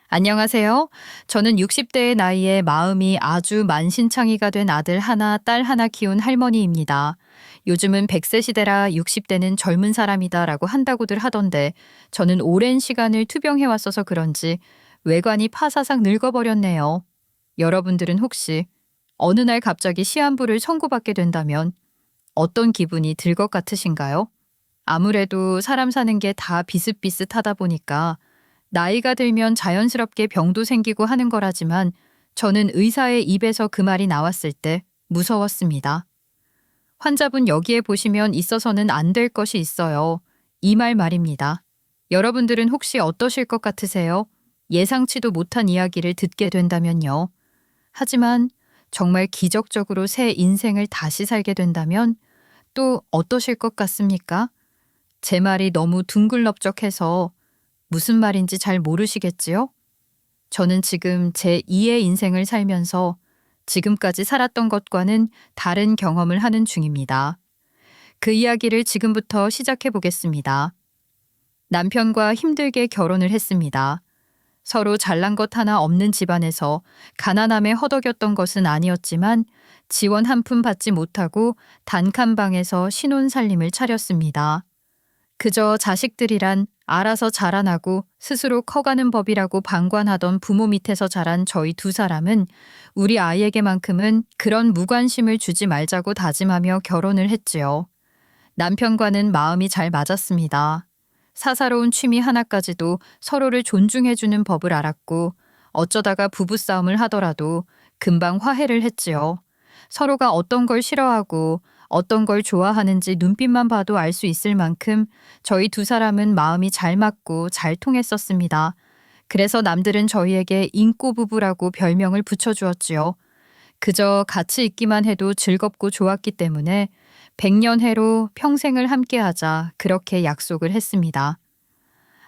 안녕하세요. 저는 60대의 나이에 마음이 아주 만신창이가 된 아들 하나, 딸 하나 키운 할머니입니다. 요즘은 100세 시대라 60대는 젊은 사람이다라고 한다고들 하던데 저는 오랜 시간을 투병해 왔어서 그런지 외관이 파사삭 늙어버렸네요. 여러분들은 혹시 어느 날 갑자기 시한부를 청구받게 된다면 어떤 기분이 들 것 같으신가요? 아무래도 사람 사는 게 다 비슷비슷하다 보니까 나이가 들면 자연스럽게 병도 생기고 하는 거라지만 저는 의사의 입에서 그 말이 나왔을 때 무서웠습니다. 환자분 여기에 보시면 있어서는 안 될 것이 있어요. 이 말 말입니다. 여러분들은 혹시 어떠실 것 같으세요? 예상치도 못한 이야기를 듣게 된다면요. 하지만 정말 기적적으로 새 인생을 다시 살게 된다면 또 어떠실 것 같습니까? 제 말이 너무 둥글넓적해서 무슨 말인지 잘 모르시겠지요? 저는 지금 제 2의 인생을 살면서 지금까지 살았던 것과는 다른 경험을 하는 중입니다. 그 이야기를 지금부터 시작해 보겠습니다. 남편과 힘들게 결혼을 했습니다. 서로 잘난 것 하나 없는 집안에서 가난함에 허덕였던 것은 아니었지만 지원 한 푼 받지 못하고 단칸방에서 신혼살림을 차렸습니다. 그저 자식들이란 알아서 자라나고 스스로 커가는 법이라고 방관하던 부모 밑에서 자란 저희 두 사람은 우리 아이에게만큼은 그런 무관심을 주지 말자고 다짐하며 결혼을 했지요. 남편과는 마음이 잘 맞았습니다. 사사로운 취미 하나까지도 서로를 존중해주는 법을 알았고 어쩌다가 부부싸움을 하더라도 금방 화해를 했지요. 서로가 어떤 걸 싫어하고 어떤 걸 좋아하는지 눈빛만 봐도 알 수 있을 만큼 저희 두 사람은 마음이 잘 맞고 잘 통했었습니다. 그래서 남들은 저희에게 인꼬 부부라고 별명을 붙여주었지요. 그저 같이 있기만 해도 즐겁고 좋았기 때문에 100년해로 평생을 함께하자 그렇게 약속을 했습니다.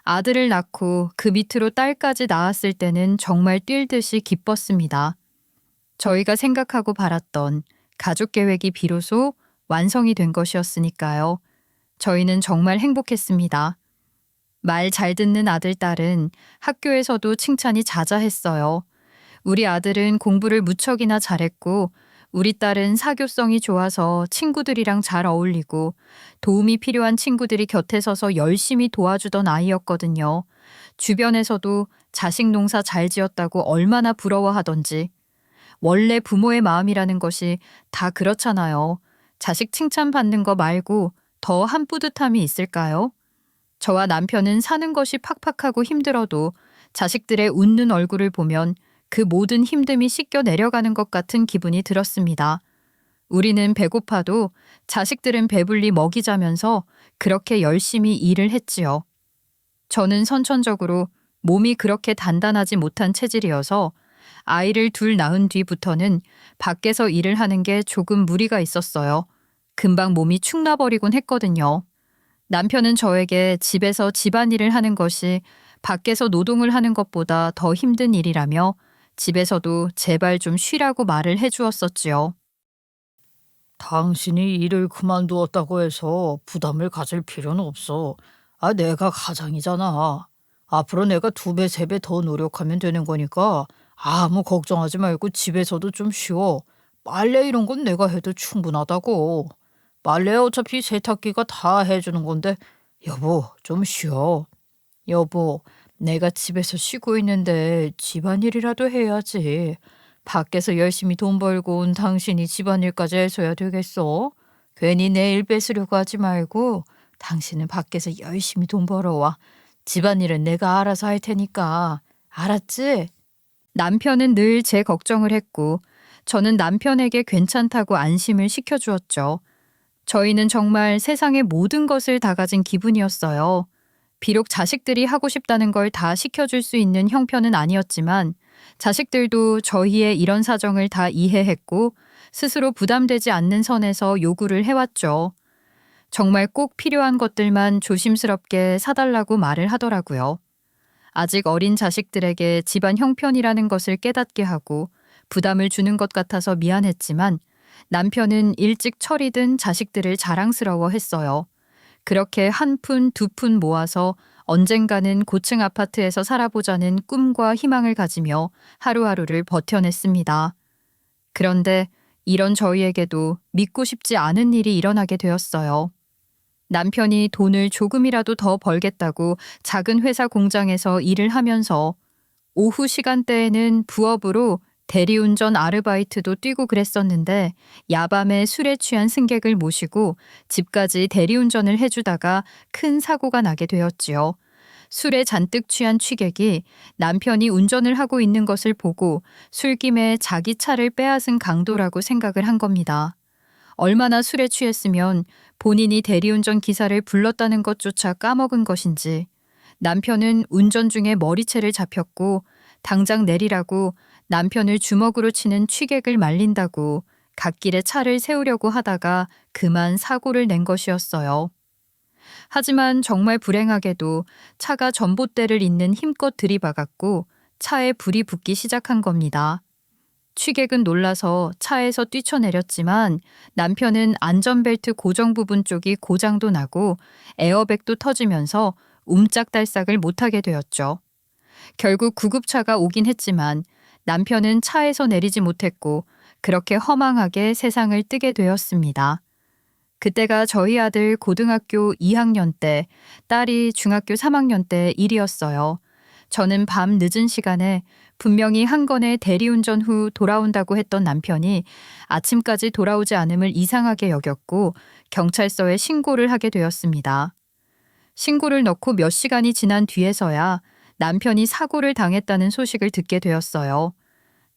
아들을 낳고 그 밑으로 딸까지 낳았을 때는 정말 뛸 듯이 기뻤습니다. 저희가 생각하고 바랐던 가족 계획이 비로소 완성이 된 것이었으니까요. 저희는 정말 행복했습니다. 말 잘 듣는 아들, 딸은 학교에서도 칭찬이 자자했어요. 우리 아들은 공부를 무척이나 잘했고 우리 딸은 사교성이 좋아서 친구들이랑 잘 어울리고 도움이 필요한 친구들이 곁에 서서 열심히 도와주던 아이였거든요. 주변에서도 자식 농사 잘 지었다고 얼마나 부러워하던지. 원래 부모의 마음이라는 것이 다 그렇잖아요. 자식 칭찬받는 거 말고 더 한 뿌듯함이 있을까요? 저와 남편은 사는 것이 팍팍하고 힘들어도 자식들의 웃는 얼굴을 보면 그 모든 힘듦이 씻겨 내려가는 것 같은 기분이 들었습니다. 우리는 배고파도 자식들은 배불리 먹이자면서 그렇게 열심히 일을 했지요. 저는 선천적으로 몸이 그렇게 단단하지 못한 체질이어서 아이를 둘 낳은 뒤부터는 밖에서 일을 하는 게 조금 무리가 있었어요. 금방 몸이 축 나버리곤 했거든요. 남편은 저에게 집에서 집안일을 하는 것이 밖에서 노동을 하는 것보다 더 힘든 일이라며 집에서도 제발 좀 쉬라고 말을 해주었었지요. 당신이 일을 그만두었다고 해서 부담을 가질 필요는 없어. 내가 가장이잖아. 앞으로 내가 두 배, 세 배 더 노력하면 되는 거니까 아무 걱정하지 말고 집에서도 좀 쉬어. 빨래 이런 건 내가 해도 충분하다고. 빨래 어차피 세탁기가 다 해주는 건데, 여보, 좀 쉬어. 여보, 내가 집에서 쉬고 있는데 집안일이라도 해야지. 밖에서 열심히 돈 벌고 온 당신이 집안일까지 해줘야 되겠어? 괜히 내 일 뺏으려고 하지 말고 당신은 밖에서 열심히 돈 벌어와. 집안일은 내가 알아서 할 테니까. 알았지? 남편은 늘 제 걱정을 했고 저는 남편에게 괜찮다고 안심을 시켜주었죠. 저희는 정말 세상의 모든 것을 다 가진 기분이었어요. 비록 자식들이 하고 싶다는 걸 다 시켜줄 수 있는 형편은 아니었지만 자식들도 저희의 이런 사정을 다 이해했고 스스로 부담되지 않는 선에서 요구를 해왔죠. 정말 꼭 필요한 것들만 조심스럽게 사달라고 말을 하더라고요. 아직 어린 자식들에게 집안 형편이라는 것을 깨닫게 하고 부담을 주는 것 같아서 미안했지만 남편은 일찍 철이 든 자식들을 자랑스러워했어요. 그렇게 한 푼, 두 푼 모아서 언젠가는 고층 아파트에서 살아보자는 꿈과 희망을 가지며 하루하루를 버텨냈습니다. 그런데 이런 저희에게도 믿고 싶지 않은 일이 일어나게 되었어요. 남편이 돈을 조금이라도 더 벌겠다고 작은 회사 공장에서 일을 하면서 오후 시간대에는 부업으로 대리운전 아르바이트도 뛰고 그랬었는데 야밤에 술에 취한 승객을 모시고 집까지 대리운전을 해주다가 큰 사고가 나게 되었지요. 술에 잔뜩 취한 취객이 남편이 운전을 하고 있는 것을 보고 술김에 자기 차를 빼앗은 강도라고 생각을 한 겁니다. 얼마나 술에 취했으면 본인이 대리운전 기사를 불렀다는 것조차 까먹은 것인지 남편은 운전 중에 머리채를 잡혔고 당장 내리라고 남편을 주먹으로 치는 취객을 말린다고 갓길에 차를 세우려고 하다가 그만 사고를 낸 것이었어요. 하지만 정말 불행하게도 차가 전봇대를 잇는 힘껏 들이박았고 차에 불이 붙기 시작한 겁니다. 취객은 놀라서 차에서 뛰쳐내렸지만 남편은 안전벨트 고정 부분 쪽이 고장도 나고 에어백도 터지면서 움짝달싹을 못하게 되었죠. 결국 구급차가 오긴 했지만 남편은 차에서 내리지 못했고 그렇게 허망하게 세상을 뜨게 되었습니다. 그때가 저희 아들 고등학교 2학년 때, 딸이 중학교 3학년 때 일이었어요. 저는 밤 늦은 시간에 분명히 한 건의 대리운전 후 돌아온다고 했던 남편이 아침까지 돌아오지 않음을 이상하게 여겼고 경찰서에 신고를 하게 되었습니다. 신고를 넣고 몇 시간이 지난 뒤에서야 남편이 사고를 당했다는 소식을 듣게 되었어요.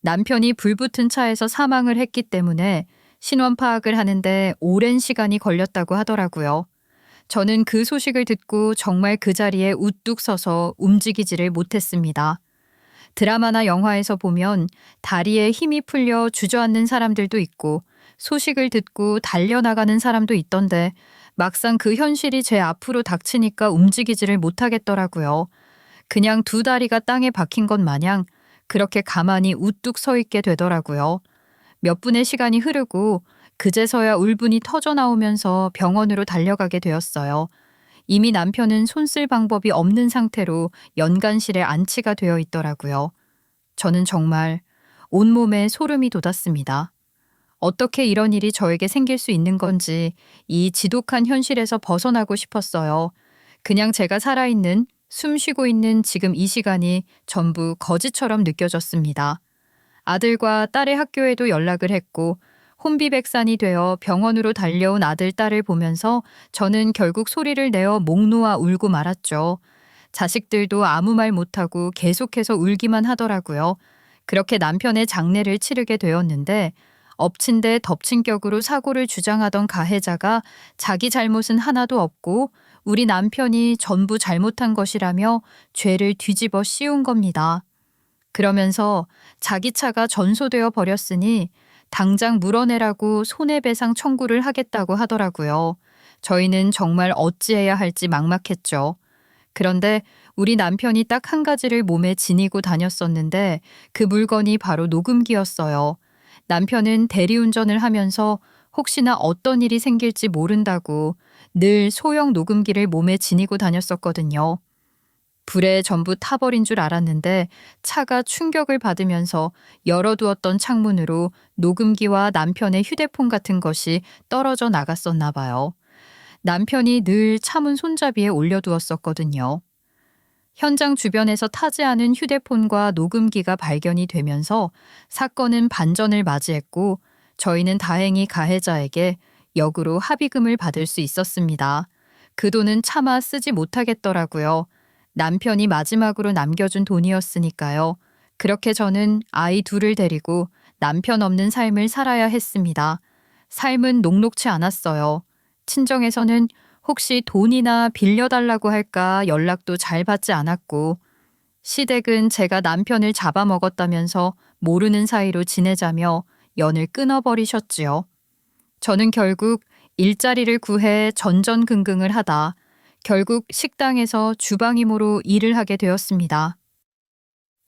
남편이 불붙은 차에서 사망을 했기 때문에 신원 파악을 하는데 오랜 시간이 걸렸다고 하더라고요. 저는 그 소식을 듣고 정말 그 자리에 우뚝 서서 움직이지를 못했습니다. 드라마나 영화에서 보면 다리에 힘이 풀려 주저앉는 사람들도 있고 소식을 듣고 달려나가는 사람도 있던데 막상 그 현실이 제 앞으로 닥치니까 움직이지를 못하겠더라고요. 그냥 두 다리가 땅에 박힌 것 마냥 그렇게 가만히 우뚝 서 있게 되더라고요. 몇 분의 시간이 흐르고 그제서야 울분이 터져 나오면서 병원으로 달려가게 되었어요. 이미 남편은 손 쓸 방법이 없는 상태로 연간실에 안치가 되어 있더라고요. 저는 정말 온몸에 소름이 돋았습니다. 어떻게 이런 일이 저에게 생길 수 있는 건지 이 지독한 현실에서 벗어나고 싶었어요. 그냥 제가 살아있는, 숨 쉬고 있는 지금 이 시간이 전부 거지처럼 느껴졌습니다. 아들과 딸의 학교에도 연락을 했고 혼비백산이 되어 병원으로 달려온 아들, 딸을 보면서 저는 결국 소리를 내어 목 놓아 울고 말았죠. 자식들도 아무 말 못하고 계속해서 울기만 하더라고요. 그렇게 남편의 장례를 치르게 되었는데 엎친 데 덮친 격으로 사고를 주장하던 가해자가 자기 잘못은 하나도 없고 우리 남편이 전부 잘못한 것이라며 죄를 뒤집어 씌운 겁니다. 그러면서 자기 차가 전소되어 버렸으니 당장 물어내라고 손해배상 청구를 하겠다고 하더라고요. 저희는 정말 어찌해야 할지 막막했죠. 그런데 우리 남편이 딱 한 가지를 몸에 지니고 다녔었는데 그 물건이 바로 녹음기였어요. 남편은 대리운전을 하면서 혹시나 어떤 일이 생길지 모른다고 늘 소형 녹음기를 몸에 지니고 다녔었거든요. 불에 전부 타버린 줄 알았는데 차가 충격을 받으면서 열어두었던 창문으로 녹음기와 남편의 휴대폰 같은 것이 떨어져 나갔었나 봐요. 남편이 늘 차문 손잡이에 올려두었었거든요. 현장 주변에서 타지 않은 휴대폰과 녹음기가 발견이 되면서 사건은 반전을 맞이했고 저희는 다행히 가해자에게 역으로 합의금을 받을 수 있었습니다. 그 돈은 차마 쓰지 못하겠더라고요. 남편이 마지막으로 남겨준 돈이었으니까요. 그렇게 저는 아이 둘을 데리고 남편 없는 삶을 살아야 했습니다. 삶은 녹록치 않았어요. 친정에서는 혹시 돈이나 빌려달라고 할까 연락도 잘 받지 않았고 시댁은 제가 남편을 잡아먹었다면서 모르는 사이로 지내자며 연을 끊어버리셨지요. 저는 결국 일자리를 구해 전전긍긍을 하다 결국 식당에서 주방임으로 일을 하게 되었습니다.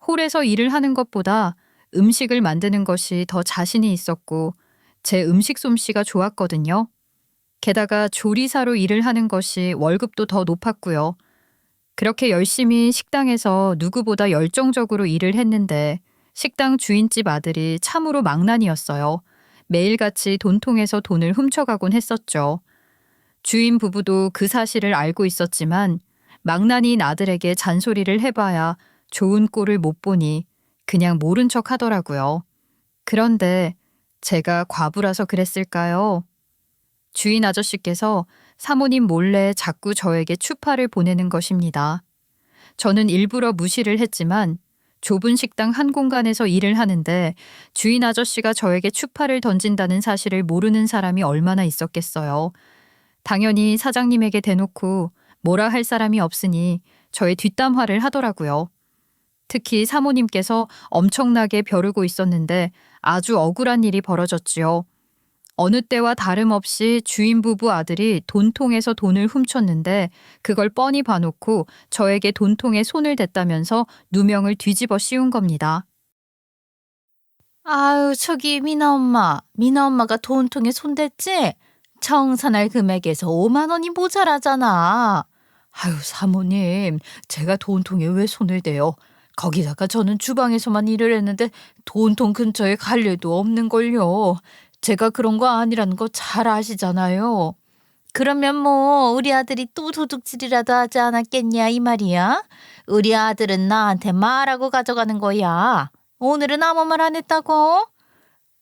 홀에서 일을 하는 것보다 음식을 만드는 것이 더 자신이 있었고 제 음식 솜씨가 좋았거든요. 게다가 조리사로 일을 하는 것이 월급도 더 높았고요. 그렇게 열심히 식당에서 누구보다 열정적으로 일을 했는데 식당 주인집 아들이 참으로 망나니였어요. 매일같이 돈통에서 돈을 훔쳐가곤 했었죠. 주인 부부도 그 사실을 알고 있었지만 망나니인 아들에게 잔소리를 해봐야 좋은 꼴을 못 보니 그냥 모른 척 하더라고요. 그런데 제가 과부라서 그랬을까요? 주인 아저씨께서 사모님 몰래 자꾸 저에게 추파를 보내는 것입니다. 저는 일부러 무시를 했지만 좁은 식당 한 공간에서 일을 하는데 주인 아저씨가 저에게 추파를 던진다는 사실을 모르는 사람이 얼마나 있었겠어요. 당연히 사장님에게 대놓고 뭐라 할 사람이 없으니 저의 뒷담화를 하더라고요. 특히 사모님께서 엄청나게 벼르고 있었는데 아주 억울한 일이 벌어졌지요. 어느 때와 다름없이 주인 부부 아들이 돈통에서 돈을 훔쳤는데 그걸 뻔히 봐놓고 저에게 돈통에 손을 댔다면서 누명을 뒤집어 씌운 겁니다. 아유, 저기 미나 엄마. 미나 엄마가 돈통에 손댔지? 청산할 금액에서 5만 원이 모자라잖아. 아유, 사모님. 제가 돈통에 왜 손을 대요? 거기다가 저는 주방에서만 일을 했는데 돈통 근처에 갈 일도 없는걸요. 제가 그런 거 아니라는 거 잘 아시잖아요. 그러면 뭐 우리 아들이 또 도둑질이라도 하지 않았겠냐 이 말이야? 우리 아들은 나한테 말하고 가져가는 거야. 오늘은 아무 말 안 했다고?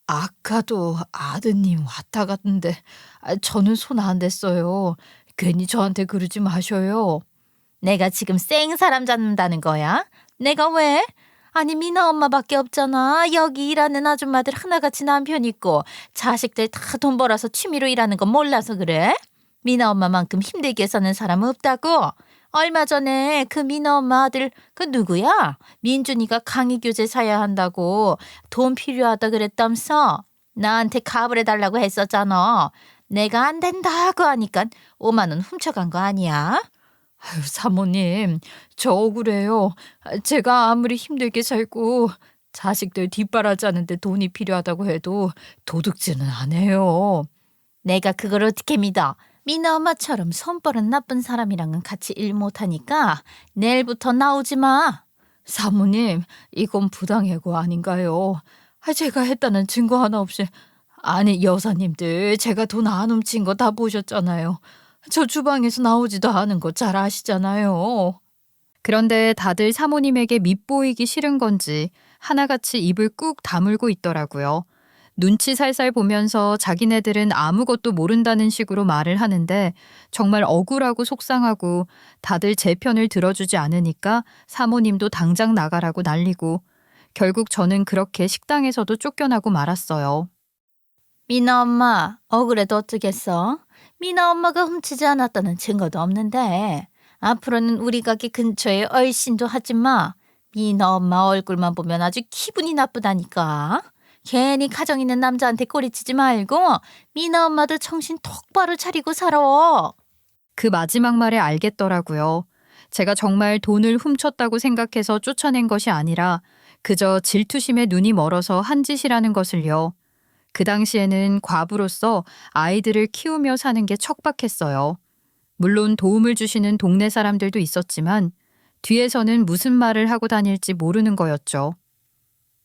아까도 아드님 왔다 갔는데 저는 손 안 댔어요. 괜히 저한테 그러지 마셔요. 내가 지금 쌩 사람 잡는다는 거야? 내가 왜? 아니 미나 엄마밖에 없잖아. 여기 일하는 아줌마들 하나같이 남편 있고 자식들 다 돈 벌어서 취미로 일하는 거 몰라서 그래? 미나 엄마만큼 힘들게 사는 사람 없다고? 얼마 전에 그 미나 엄마 아들 그 누구야? 민준이가 강의 교재 사야 한다고 돈 필요하다 그랬다면서 나한테 값을 해달라고 했었잖아. 내가 안 된다고 하니까 5만 원 훔쳐간 거 아니야? 아유, 사모님, 저 억울해요. 제가 아무리 힘들게 살고 자식들 뒷바라지하는데 돈이 필요하다고 해도 도둑질은 안 해요. 내가 그걸 어떻게 믿어? 미나 엄마처럼 손버릇 나쁜 사람이랑은 같이 일 못하니까 내일부터 나오지 마. 사모님, 이건 부당해고 아닌가요? 제가 했다는 증거 하나 없이. 아니, 여사님들, 제가 돈 안 훔친 거 다 보셨잖아요. 저 주방에서 나오지도 않은 거 잘 아시잖아요. 그런데 다들 사모님에게 밉보이기 싫은 건지 하나같이 입을 꾹 다물고 있더라고요. 눈치 살살 보면서 자기네들은 아무것도 모른다는 식으로 말을 하는데 정말 억울하고 속상하고 다들 제 편을 들어주지 않으니까 사모님도 당장 나가라고 난리고 결국 저는 그렇게 식당에서도 쫓겨나고 말았어요. 미나 엄마, 억울해도 어쩌겠어? 미나 엄마가 훔치지 않았다는 증거도 없는데 앞으로는 우리 가게 근처에 얼씬도 하지 마. 미나 엄마 얼굴만 보면 아주 기분이 나쁘다니까. 괜히 가정 있는 남자한테 꼬리치지 말고 미나 엄마도 정신 똑바로 차리고 살아. 그 마지막 말에 알겠더라고요. 제가 정말 돈을 훔쳤다고 생각해서 쫓아낸 것이 아니라 그저 질투심에 눈이 멀어서 한 짓이라는 것을요. 그 당시에는 과부로서 아이들을 키우며 사는 게 척박했어요. 물론 도움을 주시는 동네 사람들도 있었지만 뒤에서는 무슨 말을 하고 다닐지 모르는 거였죠.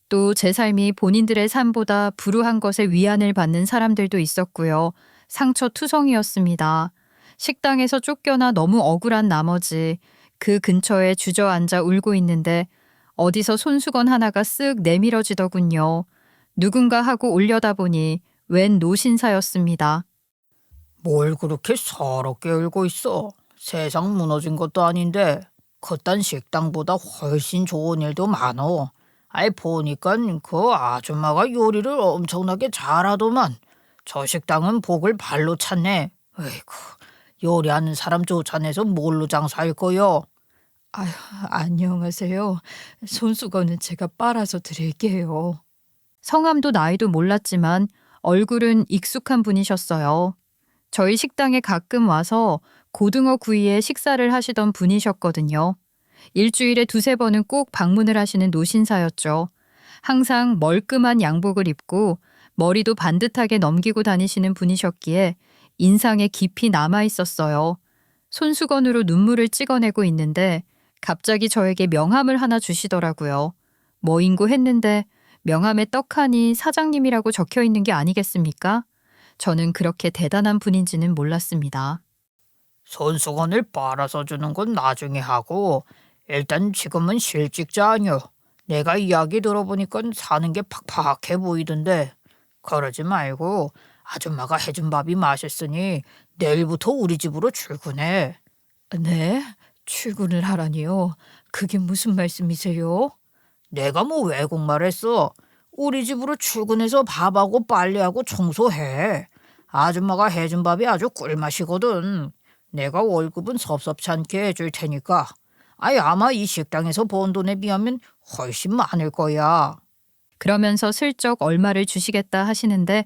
또 제 삶이 본인들의 삶보다 불우한 것에 위안을 받는 사람들도 있었고요. 상처투성이었습니다. 식당에서 쫓겨나 너무 억울한 나머지 그 근처에 주저앉아 울고 있는데 어디서 손수건 하나가 쓱 내밀어지더군요. 누군가 하고 올려다보니 웬 노신사였습니다. 뭘 그렇게 서럽게 울고 있어? 세상 무너진 것도 아닌데 그딴 식당보다 훨씬 좋은 일도 많어. 보니깐 그 아줌마가 요리를 엄청나게 잘하더만. 저 식당은 복을 발로 찼네. 에이구, 요리하는 사람 쫓아내서 뭘로 장사할 거요? 아휴, 안녕하세요. 손수건은 제가 빨아서 드릴게요. 성함도 나이도 몰랐지만 얼굴은 익숙한 분이셨어요. 저희 식당에 가끔 와서 고등어 구이에 식사를 하시던 분이셨거든요. 일주일에 두세 번은 꼭 방문을 하시는 노신사였죠. 항상 멀끔한 양복을 입고 머리도 반듯하게 넘기고 다니시는 분이셨기에 인상에 깊이 남아 있었어요. 손수건으로 눈물을 찍어내고 있는데 갑자기 저에게 명함을 하나 주시더라고요. 뭐인고 했는데 명함에 떡하니 사장님이라고 적혀 있는 게 아니겠습니까? 저는 그렇게 대단한 분인지는 몰랐습니다. 손수건을 빨아서 주는 건 나중에 하고 일단 지금은 실직자 아니여. 내가 이야기 들어보니까 사는 게 팍팍해 보이던데 그러지 말고 아줌마가 해준 밥이 맛있으니 내일부터 우리 집으로 출근해. 네? 출근을 하라니요? 그게 무슨 말씀이세요? 내가 뭐 외국말 했어. 우리 집으로 출근해서 밥하고 빨래하고 청소해. 아줌마가 해준 밥이 아주 꿀맛이거든. 내가 월급은 섭섭치 않게 해줄 테니까. 아마 이 식당에서 번 돈에 비하면 훨씬 많을 거야. 그러면서 슬쩍 얼마를 주시겠다 하시는데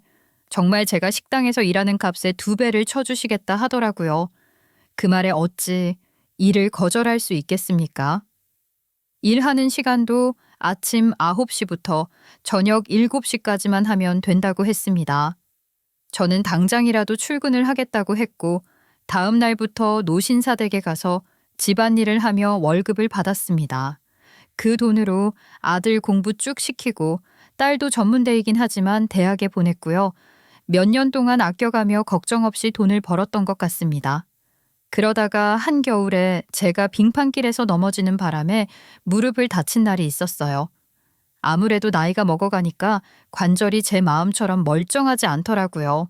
정말 제가 식당에서 일하는 값의 2배를 쳐주시겠다 하더라고요. 그 말에 어찌 일을 거절할 수 있겠습니까? 일하는 시간도 아침 9시부터 저녁 7시까지만 하면 된다고 했습니다. 저는 당장이라도 출근을 하겠다고 했고 다음 날부터 노신사댁에 가서 집안일을 하며 월급을 받았습니다. 그 돈으로 아들 공부 쭉 시키고 딸도 전문대이긴 하지만 대학에 보냈고요. 몇 년 동안 아껴가며 걱정 없이 돈을 벌었던 것 같습니다. 그러다가 한겨울에 제가 빙판길에서 넘어지는 바람에 무릎을 다친 날이 있었어요. 아무래도 나이가 먹어가니까 관절이 제 마음처럼 멀쩡하지 않더라고요.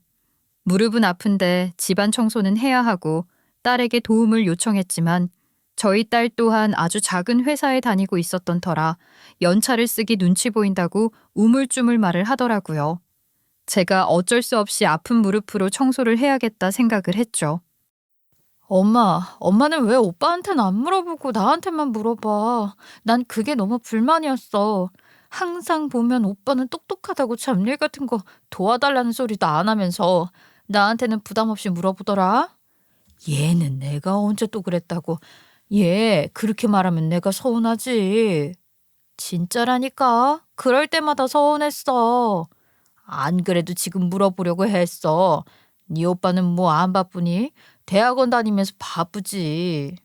무릎은 아픈데 집안 청소는 해야 하고 딸에게 도움을 요청했지만 저희 딸 또한 아주 작은 회사에 다니고 있었던 터라 연차를 쓰기 눈치 보인다고 우물쭈물 말을 하더라고요. 제가 어쩔 수 없이 아픈 무릎으로 청소를 해야겠다 생각을 했죠. 엄마는 왜 오빠한테는 안 물어보고 나한테만 물어봐. 난 그게 너무 불만이었어. 항상 보면 오빠는 똑똑하다고 잡일 같은 거 도와달라는 소리도 안 하면서 나한테는 부담 없이 물어보더라. 얘는 내가 언제 또 그랬다고. 얘 그렇게 말하면 내가 서운하지. 진짜라니까. 그럴 때마다 서운했어. 안 그래도 지금 물어보려고 했어. 네 오빠는 뭐 안 바쁘니? 대학원 다니면서 바쁘지.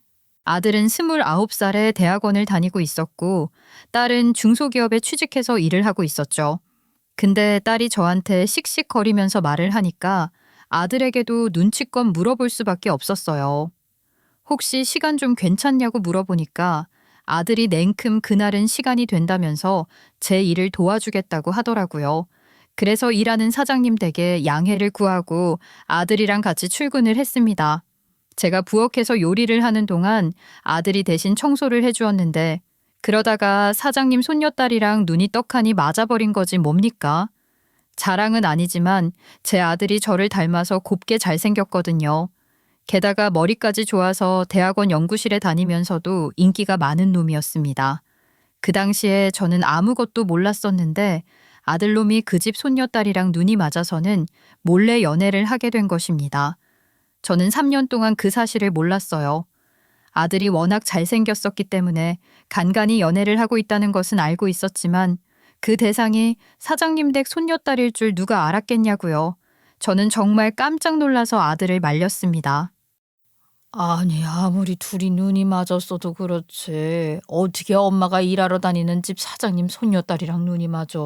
아들은 29살에 대학원을 다니고 있었고 딸은 중소기업에 취직해서 일을 하고 있었죠. 근데 딸이 저한테 씩씩거리면서 말을 하니까 아들에게도 눈치껏 물어볼 수밖에 없었어요. 혹시 시간 좀 괜찮냐고 물어보니까 아들이 냉큼 그날은 시간이 된다면서 제 일을 도와주겠다고 하더라고요. 그래서 일하는 사장님 댁에 양해를 구하고 아들이랑 같이 출근을 했습니다. 제가 부엌에서 요리를 하는 동안 아들이 대신 청소를 해주었는데 그러다가 사장님 손녀딸이랑 눈이 떡하니 맞아버린 거지 뭡니까? 자랑은 아니지만 제 아들이 저를 닮아서 곱게 잘생겼거든요. 게다가 머리까지 좋아서 대학원 연구실에 다니면서도 인기가 많은 놈이었습니다. 그 당시에 저는 아무것도 몰랐었는데 아들놈이 그 집 손녀딸이랑 눈이 맞아서는 몰래 연애를 하게 된 것입니다. 저는 3년 동안 그 사실을 몰랐어요. 아들이 워낙 잘생겼었기 때문에 간간히 연애를 하고 있다는 것은 알고 있었지만 그 대상이 사장님 댁 손녀딸일 줄 누가 알았겠냐고요. 저는 정말 깜짝 놀라서 아들을 말렸습니다. 아니 아무리 둘이 눈이 맞았어도 그렇지. 어떻게 엄마가 일하러 다니는 집 사장님 손녀딸이랑 눈이 맞아.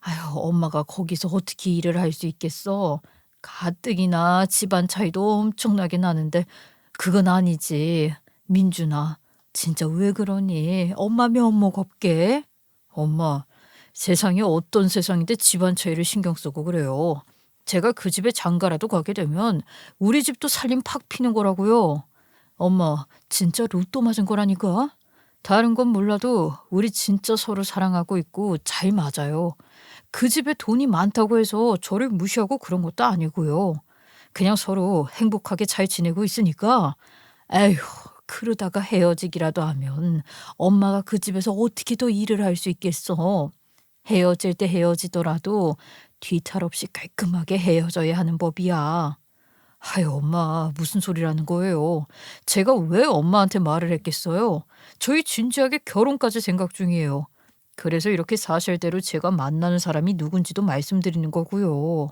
아휴 엄마가 거기서 어떻게 일을 할 수 있겠어. 가뜩이나 집안 차이도 엄청나게 나는데 그건 아니지. 민준아 진짜 왜 그러니? 엄마 면목 없게. 엄마 세상이 어떤 세상인데 집안 차이를 신경 쓰고 그래요. 제가 그 집에 장가라도 가게 되면 우리 집도 살림 팍 피는 거라고요. 엄마 진짜 로또 맞은 거라니까. 다른 건 몰라도 우리 진짜 서로 사랑하고 있고 잘 맞아요. 그 집에 돈이 많다고 해서 저를 무시하고 그런 것도 아니고요. 그냥 서로 행복하게 잘 지내고 있으니까. 에휴 그러다가 헤어지기라도 하면 엄마가 그 집에서 어떻게 더 일을 할 수 있겠어. 헤어질 때 헤어지더라도 뒤탈 없이 깔끔하게 헤어져야 하는 법이야. 아유 엄마 무슨 소리라는 거예요. 제가 왜 엄마한테 말을 했겠어요. 저희 진지하게 결혼까지 생각 중이에요. 그래서 이렇게 사실대로 제가 만나는 사람이 누군지도 말씀드리는 거고요.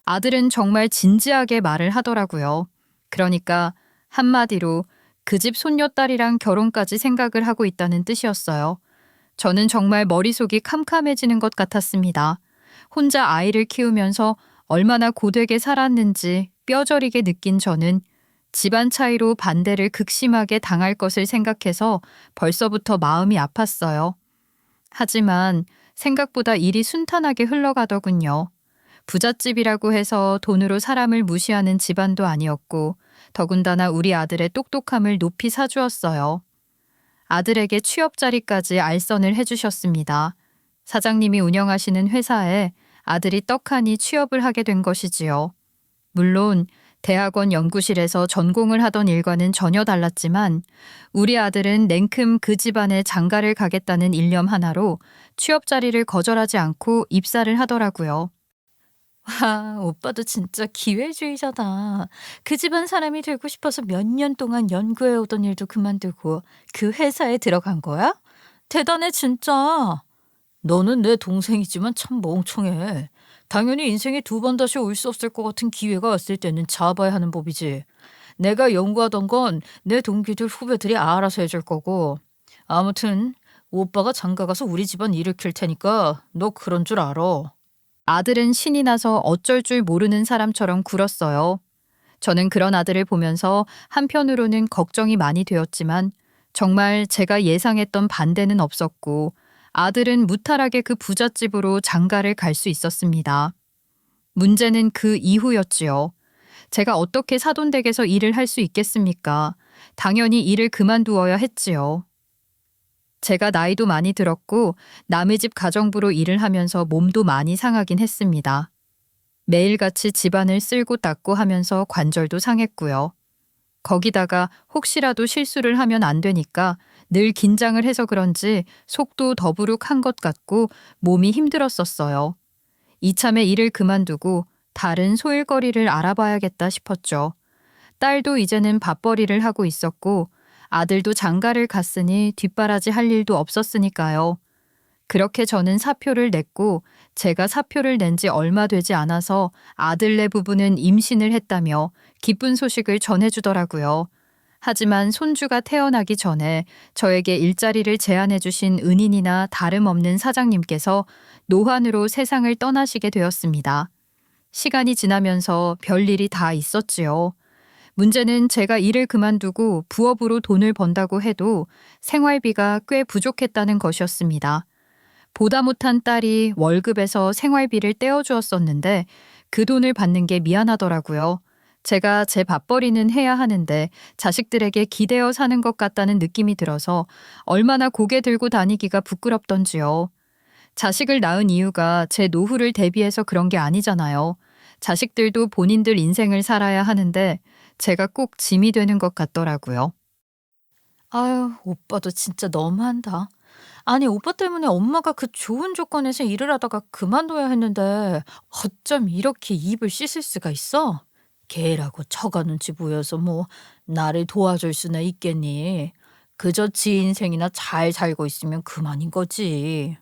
아들은 정말 진지하게 말을 하더라고요. 그러니까 한마디로 그 집 손녀딸이랑 결혼까지 생각을 하고 있다는 뜻이었어요. 저는 정말 머릿속이 캄캄해지는 것 같았습니다. 혼자 아이를 키우면서 얼마나 고되게 살았는지 뼈저리게 느낀 저는 집안 차이로 반대를 극심하게 당할 것을 생각해서 벌써부터 마음이 아팠어요. 하지만 생각보다 일이 순탄하게 흘러가더군요. 부잣집이라고 해서 돈으로 사람을 무시하는 집안도 아니었고 더군다나 우리 아들의 똑똑함을 높이 사주었어요. 아들에게 취업 자리까지 알선을 해주셨습니다. 사장님이 운영하시는 회사에 아들이 떡하니 취업을 하게 된 것이지요. 물론 대학원 연구실에서 전공을 하던 일과는 전혀 달랐지만 우리 아들은 냉큼 그 집안에 장가를 가겠다는 일념 하나로 취업 자리를 거절하지 않고 입사를 하더라고요. 와, 오빠도 진짜 기회주의자다. 그 집안 사람이 되고 싶어서 몇 년 동안 연구해오던 일도 그만두고 그 회사에 들어간 거야? 대단해, 진짜. 너는 내 동생이지만 참 멍청해. 당연히 인생에 두 번 다시 올 수 없을 것 같은 기회가 왔을 때는 잡아야 하는 법이지. 내가 연구하던 건 내 동기들 후배들이 알아서 해줄 거고. 아무튼 오빠가 장가 가서 우리 집안 일으킬 테니까 너 그런 줄 알아. 아들은 신이 나서 어쩔 줄 모르는 사람처럼 굴었어요. 저는 그런 아들을 보면서 한편으로는 걱정이 많이 되었지만 정말 제가 예상했던 반대는 없었고 아들은 무탈하게 그 부잣집으로 장가를 갈 수 있었습니다. 문제는 그 이후였지요. 제가 어떻게 사돈댁에서 일을 할 수 있겠습니까? 당연히 일을 그만두어야 했지요. 제가 나이도 많이 들었고 남의 집 가정부로 일을 하면서 몸도 많이 상하긴 했습니다. 매일같이 집안을 쓸고 닦고 하면서 관절도 상했고요. 거기다가 혹시라도 실수를 하면 안 되니까 늘 긴장을 해서 그런지 속도 더부룩한 것 같고 몸이 힘들었었어요. 이참에 일을 그만두고 다른 소일거리를 알아봐야겠다 싶었죠. 딸도 이제는 밥벌이를 하고 있었고 아들도 장가를 갔으니 뒷바라지 할 일도 없었으니까요. 그렇게 저는 사표를 냈고 제가 사표를 낸 지 얼마 되지 않아서 아들네 부부는 임신을 했다며 기쁜 소식을 전해주더라고요. 하지만 손주가 태어나기 전에 저에게 일자리를 제안해 주신 은인이나 다름없는 사장님께서 노환으로 세상을 떠나시게 되었습니다. 시간이 지나면서 별일이 다 있었지요. 문제는 제가 일을 그만두고 부업으로 돈을 번다고 해도 생활비가 꽤 부족했다는 것이었습니다. 보다 못한 딸이 월급에서 생활비를 떼어주었었는데 그 돈을 받는 게 미안하더라고요. 제가 제 밥벌이는 해야 하는데 자식들에게 기대어 사는 것 같다는 느낌이 들어서 얼마나 고개 들고 다니기가 부끄럽던지요. 자식을 낳은 이유가 제 노후를 대비해서 그런 게 아니잖아요. 자식들도 본인들 인생을 살아야 하는데 제가 꼭 짐이 되는 것 같더라고요. 아유, 오빠도 진짜 너무한다. 아니, 오빠 때문에 엄마가 그 좋은 조건에서 일을 하다가 그만둬야 했는데 어쩜 이렇게 입을 씻을 수가 있어? 걔라고 처가 눈치 보여서 뭐 나를 도와줄 수나 있겠니? 그저 지 인생이나 잘 살고 있으면 그만인 거지.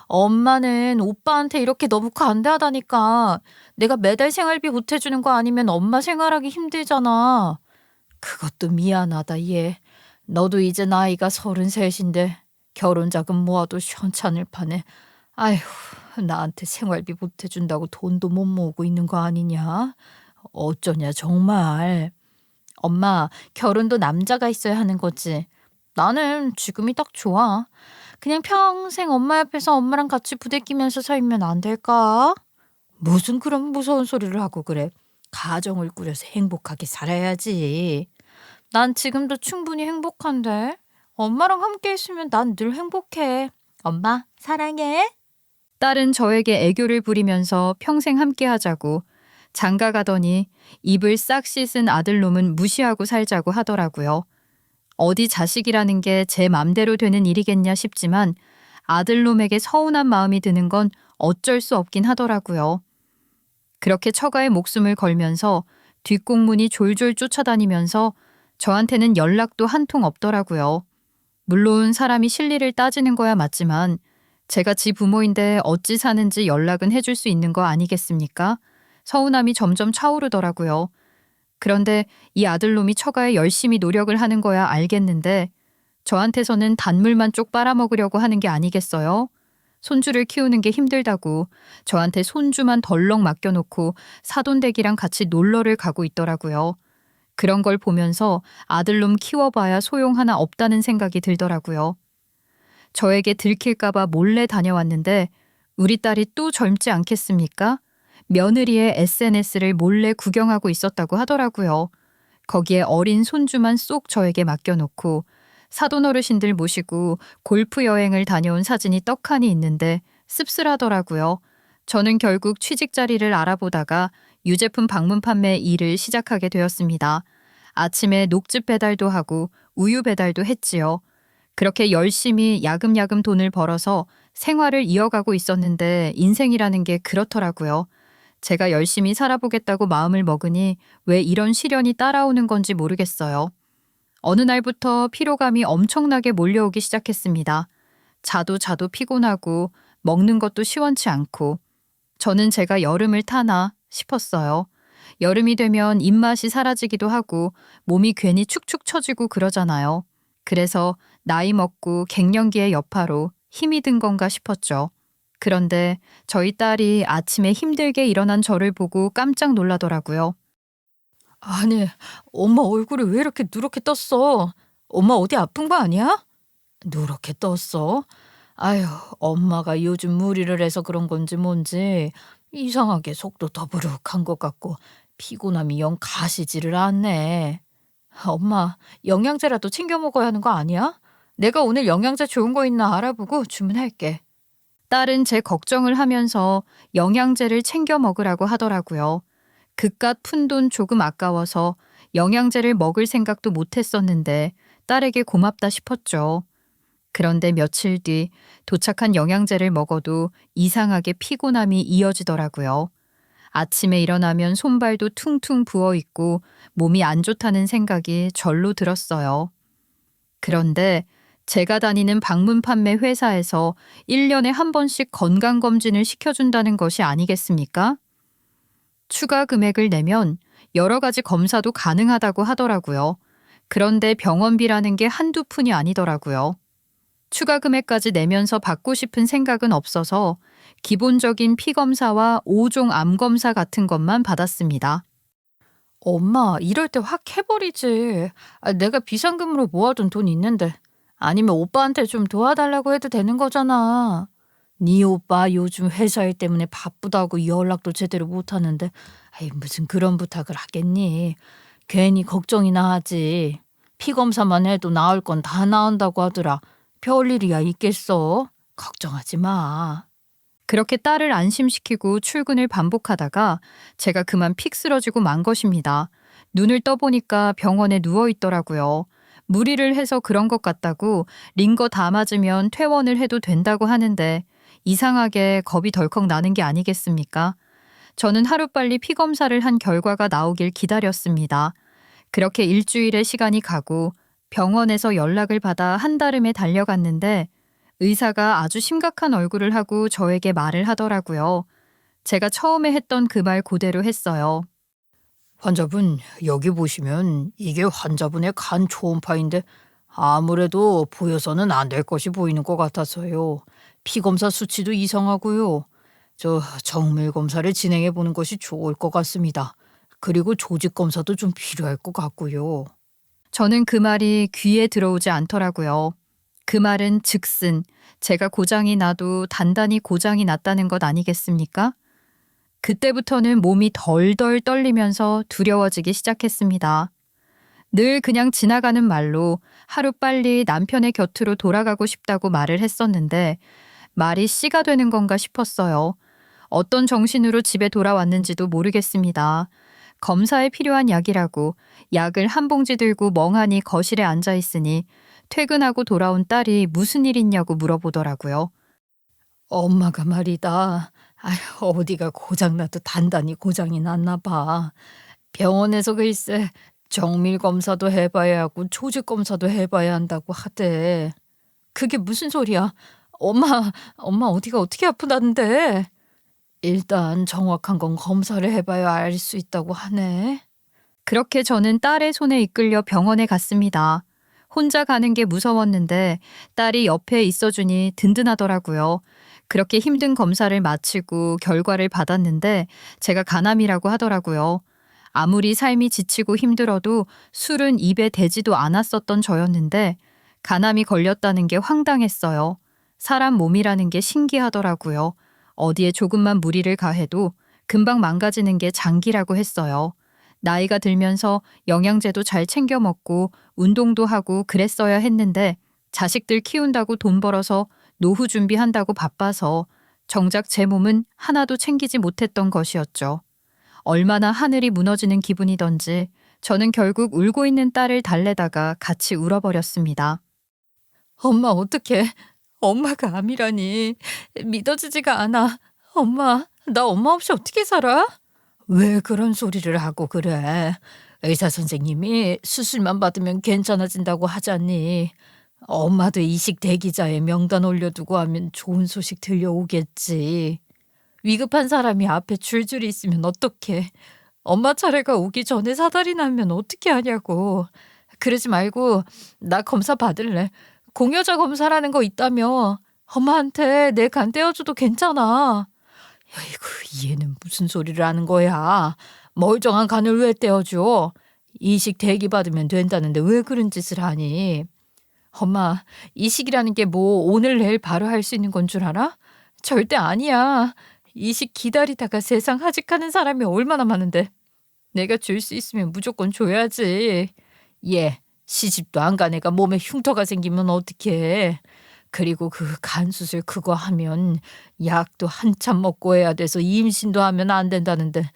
엄마는 오빠한테 이렇게 너무 관대하다니까. 내가 매달 생활비 보태주는 거 아니면 엄마 생활하기 힘들잖아. 그것도 미안하다, 얘. 너도 이제 나이가 33인데 결혼 자금 모아도 시원찮을 판에 아휴, 나한테 생활비 보태준다고 돈도 못 모으고 있는 거 아니냐? 어쩌냐 정말. 엄마, 결혼도 남자가 있어야 하는 거지. 나는 지금이 딱 좋아. 그냥 평생 엄마 옆에서 엄마랑 같이 부대끼면서 살면 안 될까? 무슨 그런 무서운 소리를 하고 그래. 가정을 꾸려서 행복하게 살아야지. 난 지금도 충분히 행복한데. 엄마랑 함께 있으면 난 늘 행복해. 엄마, 사랑해. 딸은 저에게 애교를 부리면서 평생 함께 하자고 장가 가더니 입을 싹 씻은 아들놈은 무시하고 살자고 하더라고요. 어디 자식이라는 게 제 맘대로 되는 일이겠냐 싶지만 아들놈에게 서운한 마음이 드는 건 어쩔 수 없긴 하더라고요. 그렇게 처가의 목숨을 걸면서 뒷공문이 졸졸 쫓아다니면서 저한테는 연락도 한 통 없더라고요. 물론 사람이 실리를 따지는 거야 맞지만 제가 지 부모인데 어찌 사는지 연락은 해줄 수 있는 거 아니겠습니까? 서운함이 점점 차오르더라고요. 그런데 이 아들놈이 처가에 열심히 노력을 하는 거야 알겠는데 저한테서는 단물만 쪽 빨아먹으려고 하는 게 아니겠어요? 손주를 키우는 게 힘들다고 저한테 손주만 덜렁 맡겨놓고 사돈댁이랑 같이 놀러를 가고 있더라고요. 그런 걸 보면서 아들놈 키워봐야 소용 하나 없다는 생각이 들더라고요. 저에게 들킬까봐 몰래 다녀왔는데 우리 딸이 또 젊지 않겠습니까? 며느리의 SNS를 몰래 구경하고 있었다고 하더라고요. 거기에 어린 손주만 쏙 저에게 맡겨놓고 사돈 어르신들 모시고 골프 여행을 다녀온 사진이 떡하니 있는데 씁쓸하더라고요. 저는 결국 취직 자리를 알아보다가 유제품 방문 판매 일을 시작하게 되었습니다. 아침에 녹즙 배달도 하고 우유 배달도 했지요. 그렇게 열심히 야금야금 돈을 벌어서 생활을 이어가고 있었는데 인생이라는 게 그렇더라고요. 제가 열심히 살아보겠다고 마음을 먹으니 왜 이런 시련이 따라오는 건지 모르겠어요. 어느 날부터 피로감이 엄청나게 몰려오기 시작했습니다. 자도 피곤하고 먹는 것도 시원치 않고 저는 제가 여름을 타나 싶었어요. 여름이 되면 입맛이 사라지기도 하고 몸이 괜히 축축 처지고 그러잖아요. 그래서 나이 먹고 갱년기의 여파로 힘이 든 건가 싶었죠. 그런데 저희 딸이 아침에 힘들게 일어난 저를 보고 깜짝 놀라더라고요. 아니, 엄마 얼굴이 왜 이렇게 누렇게 떴어? 엄마 어디 아픈 거 아니야? 누렇게 떴어? 아휴, 엄마가 요즘 무리를 해서 그런 건지 뭔지 이상하게 속도 더부룩한 것 같고 피곤함이 영 가시지를 않네. 엄마, 영양제라도 챙겨 먹어야 하는 거 아니야? 내가 오늘 영양제 좋은 거 있나 알아보고 주문할게. 딸은 제 걱정을 하면서 영양제를 챙겨 먹으라고 하더라고요. 그깟 푼돈 조금 아까워서 영양제를 먹을 생각도 못 했었는데 딸에게 고맙다 싶었죠. 그런데 며칠 뒤 도착한 영양제를 먹어도 이상하게 피곤함이 이어지더라고요. 아침에 일어나면 손발도 퉁퉁 부어 있고 몸이 안 좋다는 생각이 절로 들었어요. 그런데 제가 다니는 방문 판매 회사에서 1년에 한 번씩 건강검진을 시켜준다는 것이 아니겠습니까? 추가 금액을 내면 여러 가지 검사도 가능하다고 하더라고요. 그런데 병원비라는 게 한두 푼이 아니더라고요. 추가 금액까지 내면서 받고 싶은 생각은 없어서 기본적인 피검사와 5종 암검사 같은 것만 받았습니다. 엄마, 이럴 때 확 해버리지. 내가 비상금으로 모아둔 돈 있는데. 아니면 오빠한테 좀 도와달라고 해도 되는 거잖아. 네 오빠 요즘 회사 일 때문에 바쁘다고 연락도 제대로 못하는데 무슨 그런 부탁을 하겠니. 괜히 걱정이나 하지. 피검사만 해도 나을 건 다 나은다고 하더라. 별일이야 있겠어. 걱정하지 마. 그렇게 딸을 안심시키고 출근을 반복하다가 제가 그만 픽 쓰러지고 만 것입니다. 눈을 떠보니까 병원에 누워 있더라고요. 무리를 해서 그런 것 같다고 링거 다 맞으면 퇴원을 해도 된다고 하는데 이상하게 겁이 덜컥 나는 게 아니겠습니까? 저는 하루빨리 피검사를 한 결과가 나오길 기다렸습니다. 그렇게 일주일의 시간이 가고 병원에서 연락을 받아 한달음에 달려갔는데 의사가 아주 심각한 얼굴을 하고 저에게 말을 하더라고요. 제가 처음에 했던 그 말 그대로 했어요. 환자분, 여기 보시면 이게 환자분의 간 초음파인데 아무래도 보여서는 안 될 것이 보이는 것 같아서요. 피검사 수치도 이상하고요. 정밀 검사를 진행해 보는 것이 좋을 것 같습니다. 그리고 조직 검사도 좀 필요할 것 같고요. 저는 그 말이 귀에 들어오지 않더라고요. 그 말은 즉슨 제가 고장이 나도 단단히 고장이 났다는 것 아니겠습니까? 그때부터는 몸이 덜덜 떨리면서 두려워지기 시작했습니다. 늘 그냥 지나가는 말로 하루빨리 남편의 곁으로 돌아가고 싶다고 말을 했었는데 말이 씨가 되는 건가 싶었어요. 어떤 정신으로 집에 돌아왔는지도 모르겠습니다. 검사에 필요한 약이라고 약을 한 봉지 들고 멍하니 거실에 앉아 있으니 퇴근하고 돌아온 딸이 무슨 일 있냐고 물어보더라고요. 엄마가 말이다. 어디가 고장나도 단단히 고장이 났나 봐. 병원에서 글쎄 정밀 검사도 해봐야 하고 조직 검사도 해봐야 한다고 하대. 그게 무슨 소리야? 엄마 어디가 어떻게 아프다는데? 일단 정확한 건 검사를 해봐야 알 수 있다고 하네. 그렇게 저는 딸의 손에 이끌려 병원에 갔습니다. 혼자 가는 게 무서웠는데 딸이 옆에 있어주니 든든하더라고요. 그렇게 힘든 검사를 마치고 결과를 받았는데 제가 간암이라고 하더라고요. 아무리 삶이 지치고 힘들어도 술은 입에 대지도 않았었던 저였는데 간암이 걸렸다는 게 황당했어요. 사람 몸이라는 게 신기하더라고요. 어디에 조금만 무리를 가해도 금방 망가지는 게 장기라고 했어요. 나이가 들면서 영양제도 잘 챙겨 먹고 운동도 하고 그랬어야 했는데 자식들 키운다고 돈 벌어서 노후 준비한다고 바빠서 정작 제 몸은 하나도 챙기지 못했던 것이었죠. 얼마나 하늘이 무너지는 기분이던지 저는 결국 울고 있는 딸을 달래다가 같이 울어버렸습니다. 엄마 어떡해. 엄마가 암이라니. 믿어지지가 않아. 엄마, 나 엄마 없이 어떻게 살아? 왜 그런 소리를 하고 그래? 의사 선생님이 수술만 받으면 괜찮아진다고 하잖니. 엄마도 이식 대기자에 명단 올려두고 하면 좋은 소식 들려오겠지. 위급한 사람이 앞에 줄줄이 있으면 어떡해. 엄마 차례가 오기 전에 사달이 나면 어떻게 하냐고. 그러지 말고 나 검사 받을래. 공여자 검사라는 거 있다며. 엄마한테 내 간 떼어줘도 괜찮아. 아이고, 얘는 무슨 소리를 하는 거야. 멀쩡한 간을 왜 떼어줘. 이식 대기 받으면 된다는데 왜 그런 짓을 하니. 엄마, 이식이라는 게 뭐 오늘 내일 바로 할 수 있는 건 줄 알아? 절대 아니야. 이식 기다리다가 세상 하직하는 사람이 얼마나 많은데. 내가 줄 수 있으면 무조건 줘야지. 얘 시집도 안 간 애가 몸에 흉터가 생기면 어떡해. 그리고 그 간 수술 그거 하면 약도 한참 먹고 해야 돼서 임신도 하면 안 된다는데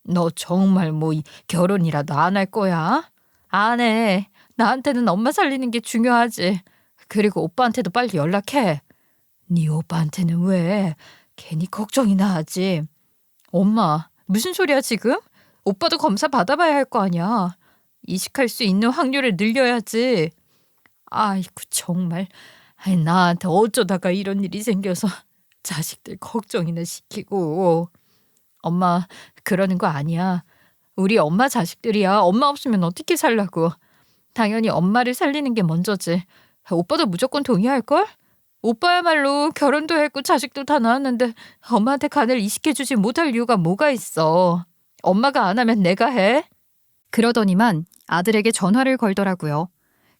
너 정말 뭐 결혼이라도 안 할 거야? 안 해. 나한테는 엄마 살리는 게 중요하지. 그리고 오빠한테도 빨리 연락해. 네 오빠한테는 왜? 괜히 걱정이나 하지. 엄마, 무슨 소리야 지금? 오빠도 검사 받아봐야 할 거 아니야. 이식할 수 있는 확률을 늘려야지. 아이고 정말. 아이, 나한테 어쩌다가 이런 일이 생겨서 자식들 걱정이나 시키고. 엄마, 그러는 거 아니야. 우리 엄마 자식들이야. 엄마 없으면 어떻게 살라고. 당연히 엄마를 살리는 게 먼저지. 오빠도 무조건 동의할걸? 오빠야말로 결혼도 했고 자식도 다 낳았는데 엄마한테 간을 이식해주지 못할 이유가 뭐가 있어. 엄마가 안 하면 내가 해. 그러더니만 아들에게 전화를 걸더라고요.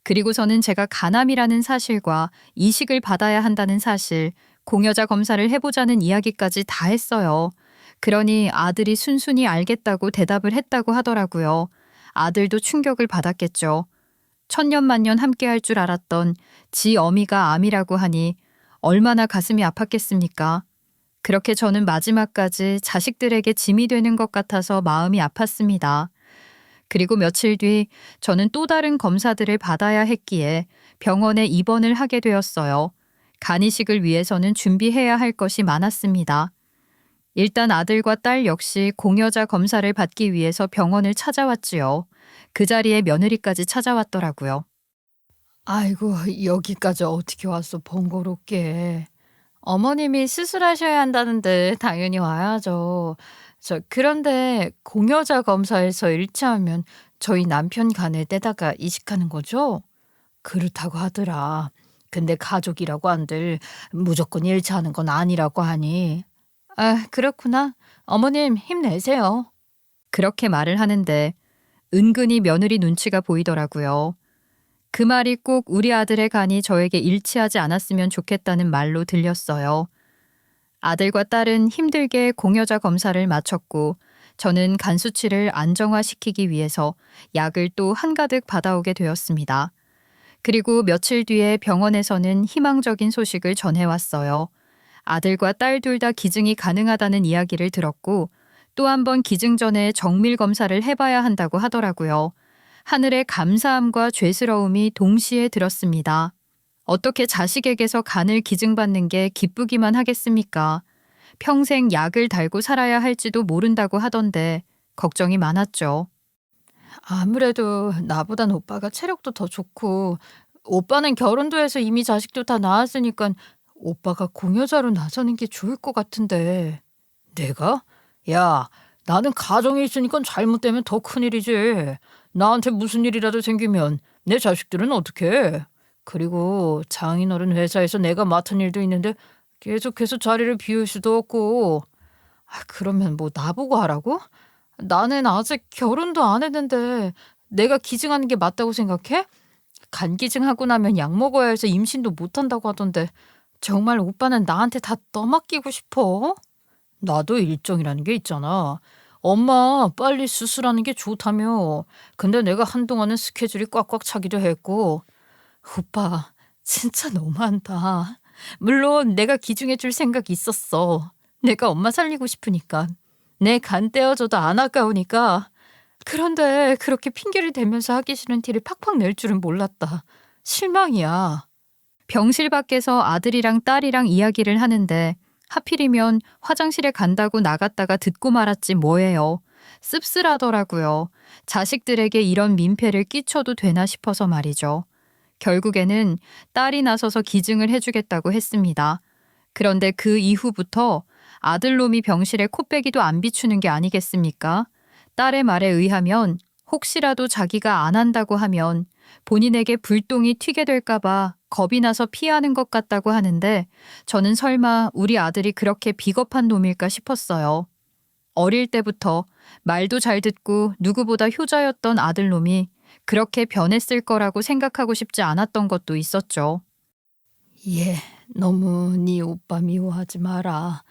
그리고서는 제가 간암이라는 사실과 이식을 받아야 한다는 사실, 공여자 검사를 해보자는 이야기까지 다 했어요. 그러니 아들이 순순히 알겠다고 대답을 했다고 하더라고요. 아들도 충격을 받았겠죠. 천년만년 함께할 줄 알았던 지 어미가 암이라고 하니 얼마나 가슴이 아팠겠습니까? 그렇게 저는 마지막까지 자식들에게 짐이 되는 것 같아서 마음이 아팠습니다. 그리고 며칠 뒤 저는 또 다른 검사들을 받아야 했기에 병원에 입원을 하게 되었어요. 간이식을 위해서는 준비해야 할 것이 많았습니다. 일단 아들과 딸 역시 공여자 검사를 받기 위해서 병원을 찾아왔지요. 그 자리에 며느리까지 찾아왔더라고요. 아이고, 여기까지 어떻게 왔어, 번거롭게. 어머님이 수술하셔야 한다는데 당연히 와야죠. 그런데 공여자 검사에서 일치하면 저희 남편 간에 떼다가 이식하는 거죠? 그렇다고 하더라. 근데 가족이라고 한들 무조건 일치하는 건 아니라고 하니. 아, 그렇구나. 어머님 힘내세요. 그렇게 말을 하는데 은근히 며느리 눈치가 보이더라고요. 그 말이 꼭 우리 아들의 간이 저에게 일치하지 않았으면 좋겠다는 말로 들렸어요. 아들과 딸은 힘들게 공여자 검사를 마쳤고 저는 간 수치를 안정화시키기 위해서 약을 또 한가득 받아오게 되었습니다. 그리고 며칠 뒤에 병원에서는 희망적인 소식을 전해왔어요. 아들과 딸 둘 다 기증이 가능하다는 이야기를 들었고 또 한 번 기증 전에 정밀 검사를 해봐야 한다고 하더라고요. 하늘의 감사함과 죄스러움이 동시에 들었습니다. 어떻게 자식에게서 간을 기증받는 게 기쁘기만 하겠습니까? 평생 약을 달고 살아야 할지도 모른다고 하던데 걱정이 많았죠. 아무래도 나보단 오빠가 체력도 더 좋고 오빠는 결혼도 해서 이미 자식도 다 낳았으니까 오빠가 공여자로 나서는 게 좋을 것 같은데. 내가? 야, 나는 가정이 있으니까 잘못되면 더 큰일이지. 나한테 무슨 일이라도 생기면 내 자식들은 어떡해. 그리고 장인어른 회사에서 내가 맡은 일도 있는데 계속해서 자리를 비울 수도 없고. 그러면 뭐 나보고 하라고? 나는 아직 결혼도 안 했는데 내가 기증하는 게 맞다고 생각해? 간기증하고 나면 약 먹어야 해서 임신도 못한다고 하던데 정말 오빠는 나한테 다 떠맡기고 싶어? 나도 일정이라는 게 있잖아. 엄마 빨리 수술하는 게 좋다며. 근데 내가 한동안은 스케줄이 꽉꽉 차기도 했고. 오빠 진짜 너무한다. 물론 내가 기증해 줄 생각이 있었어. 내가 엄마 살리고 싶으니까. 내 간 떼어줘도 안 아까우니까. 그런데 그렇게 핑계를 대면서 하기 싫은 티를 팍팍 낼 줄은 몰랐다. 실망이야. 병실 밖에서 아들이랑 딸이랑 이야기를 하는데 하필이면 화장실에 간다고 나갔다가 듣고 말았지 뭐예요. 씁쓸하더라고요. 자식들에게 이런 민폐를 끼쳐도 되나 싶어서 말이죠. 결국에는 딸이 나서서 기증을 해주겠다고 했습니다. 그런데 그 이후부터 아들놈이 병실에 코빼기도 안 비추는 게 아니겠습니까? 딸의 말에 의하면 혹시라도 자기가 안 한다고 하면 본인에게 불똥이 튀게 될까봐 겁이 나서 피하는 것 같다고 하는데 저는 설마 우리 아들이 그렇게 비겁한 놈일까 싶었어요. 어릴 때부터 말도 잘 듣고 누구보다 효자였던 아들놈이 그렇게 변했을 거라고 생각하고 싶지 않았던 것도 있었죠. 얘 너무 네 오빠 미워하지 마라.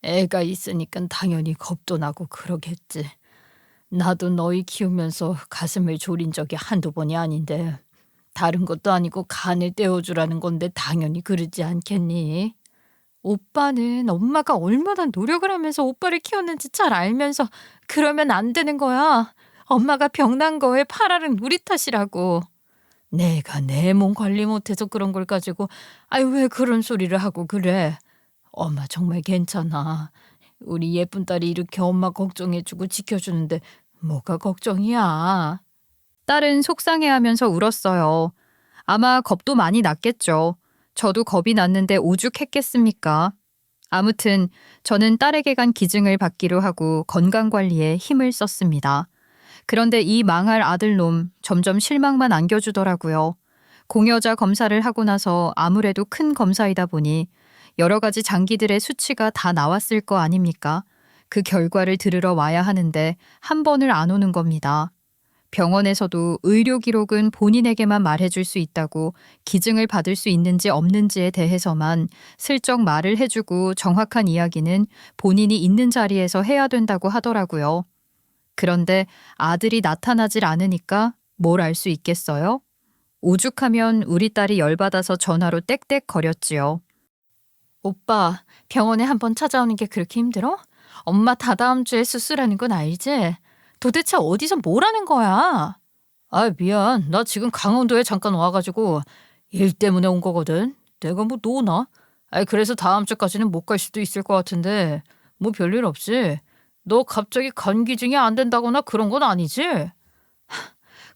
애가 있으니까 당연히 겁도 나고 그러겠지. 나도 너희 키우면서 가슴을 졸인 적이 한두 번이 아닌데 다른 것도 아니고 간을 떼어주라는 건데 당연히 그러지 않겠니? 오빠는 엄마가 얼마나 노력을 하면서 오빠를 키웠는지 잘 알면서 그러면 안 되는 거야. 엄마가 병난 거에 팔알은 우리 탓이라고. 내가 내 몸 관리 못해서 그런 걸 가지고 아유 왜 그런 소리를 하고 그래. 엄마 정말 괜찮아. 우리 예쁜 딸이 이렇게 엄마 걱정해주고 지켜주는데 뭐가 걱정이야. 딸은 속상해하면서 울었어요. 아마 겁도 많이 났겠죠. 저도 겁이 났는데 오죽했겠습니까? 아무튼 저는 딸에게 간 기증을 받기로 하고 건강관리에 힘을 썼습니다. 그런데 이 망할 아들놈 점점 실망만 안겨주더라고요. 공여자 검사를 하고 나서 아무래도 큰 검사이다 보니 여러 가지 장기들의 수치가 다 나왔을 거 아닙니까? 그 결과를 들으러 와야 하는데 한 번을 안 오는 겁니다. 병원에서도 의료 기록은 본인에게만 말해줄 수 있다고 기증을 받을 수 있는지 없는지에 대해서만 슬쩍 말을 해주고 정확한 이야기는 본인이 있는 자리에서 해야 된다고 하더라고요. 그런데 아들이 나타나질 않으니까 뭘 알 수 있겠어요? 오죽하면 우리 딸이 열받아서 전화로 떽떽거렸지요. 오빠 병원에 한번 찾아오는 게 그렇게 힘들어? 엄마 다다음 주에 수술하는 건 알지? 도대체 어디서 뭘 하는 거야? 미안. 나 지금 강원도에 잠깐 와가지고 일 때문에 온 거거든. 내가 뭐 노나? 그래서 다음 주까지는 못 갈 수도 있을 것 같은데 뭐 별일 없지? 너 갑자기 간 기증이 안 된다거나 그런 건 아니지?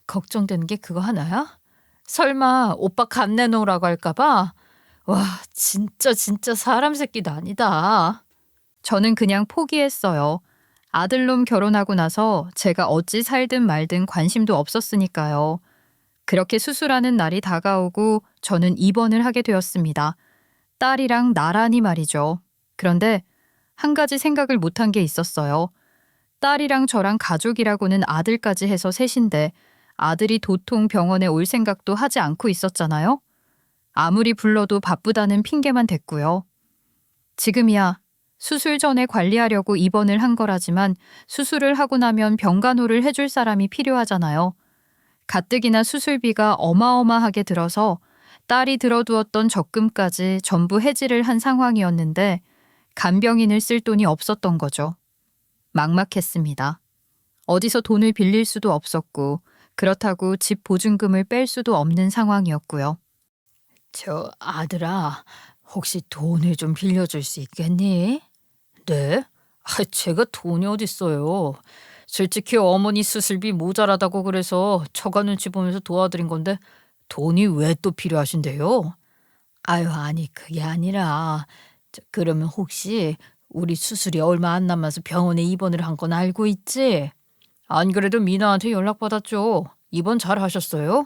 걱정되는 게 그거 하나야? 설마 오빠 간 내놓으라고 할까 봐? 와 진짜 사람 새끼도 아니다. 저는 그냥 포기했어요. 아들놈 결혼하고 나서 제가 어찌 살든 말든 관심도 없었으니까요. 그렇게 수술하는 날이 다가오고 저는 입원을 하게 되었습니다. 딸이랑 나란히 말이죠. 그런데 한 가지 생각을 못한 게 있었어요. 딸이랑 저랑 가족이라고는 아들까지 해서 셋인데 아들이 도통 병원에 올 생각도 하지 않고 있었잖아요. 아무리 불러도 바쁘다는 핑계만 댔고요. 지금이야 수술 전에 관리하려고 입원을 한 거라지만 수술을 하고 나면 병간호를 해줄 사람이 필요하잖아요. 가뜩이나 수술비가 어마어마하게 들어서 딸이 들어두었던 적금까지 전부 해지를 한 상황이었는데 간병인을 쓸 돈이 없었던 거죠. 막막했습니다. 어디서 돈을 빌릴 수도 없었고 그렇다고 집 보증금을 뺄 수도 없는 상황이었고요. 저 아들아, 혹시 돈을 좀 빌려줄 수 있겠니? 네? 제가 돈이 어딨어요. 솔직히 어머니 수술비 모자라다고 그래서 처가 눈치 보면서 도와드린 건데 돈이 왜 또 필요하신데요? 아니 그게 아니라 그러면 혹시 우리 수술이 얼마 안 남아서 병원에 입원을 한 건 알고 있지? 안 그래도 미나한테 연락받았죠. 입원 잘 하셨어요?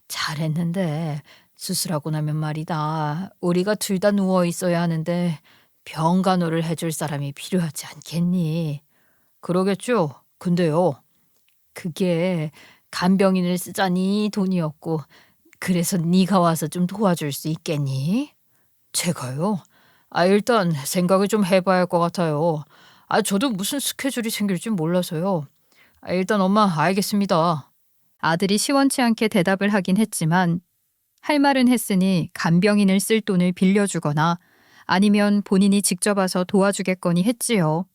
잘했는데 수술하고 나면 말이다. 우리가 둘 다 누워 있어야 하는데 병간호를 해줄 사람이 필요하지 않겠니? 그러겠죠. 근데요. 그게 간병인을 쓰자니 돈이 없고 그래서 네가 와서 좀 도와줄 수 있겠니? 제가요? 일단 생각을 좀 해봐야 할 것 같아요. 저도 무슨 스케줄이 생길지 몰라서요. 일단 엄마 알겠습니다. 아들이 시원치 않게 대답을 하긴 했지만 할 말은 했으니 간병인을 쓸 돈을 빌려주거나 아니면 본인이 직접 와서 도와주겠거니 했지요.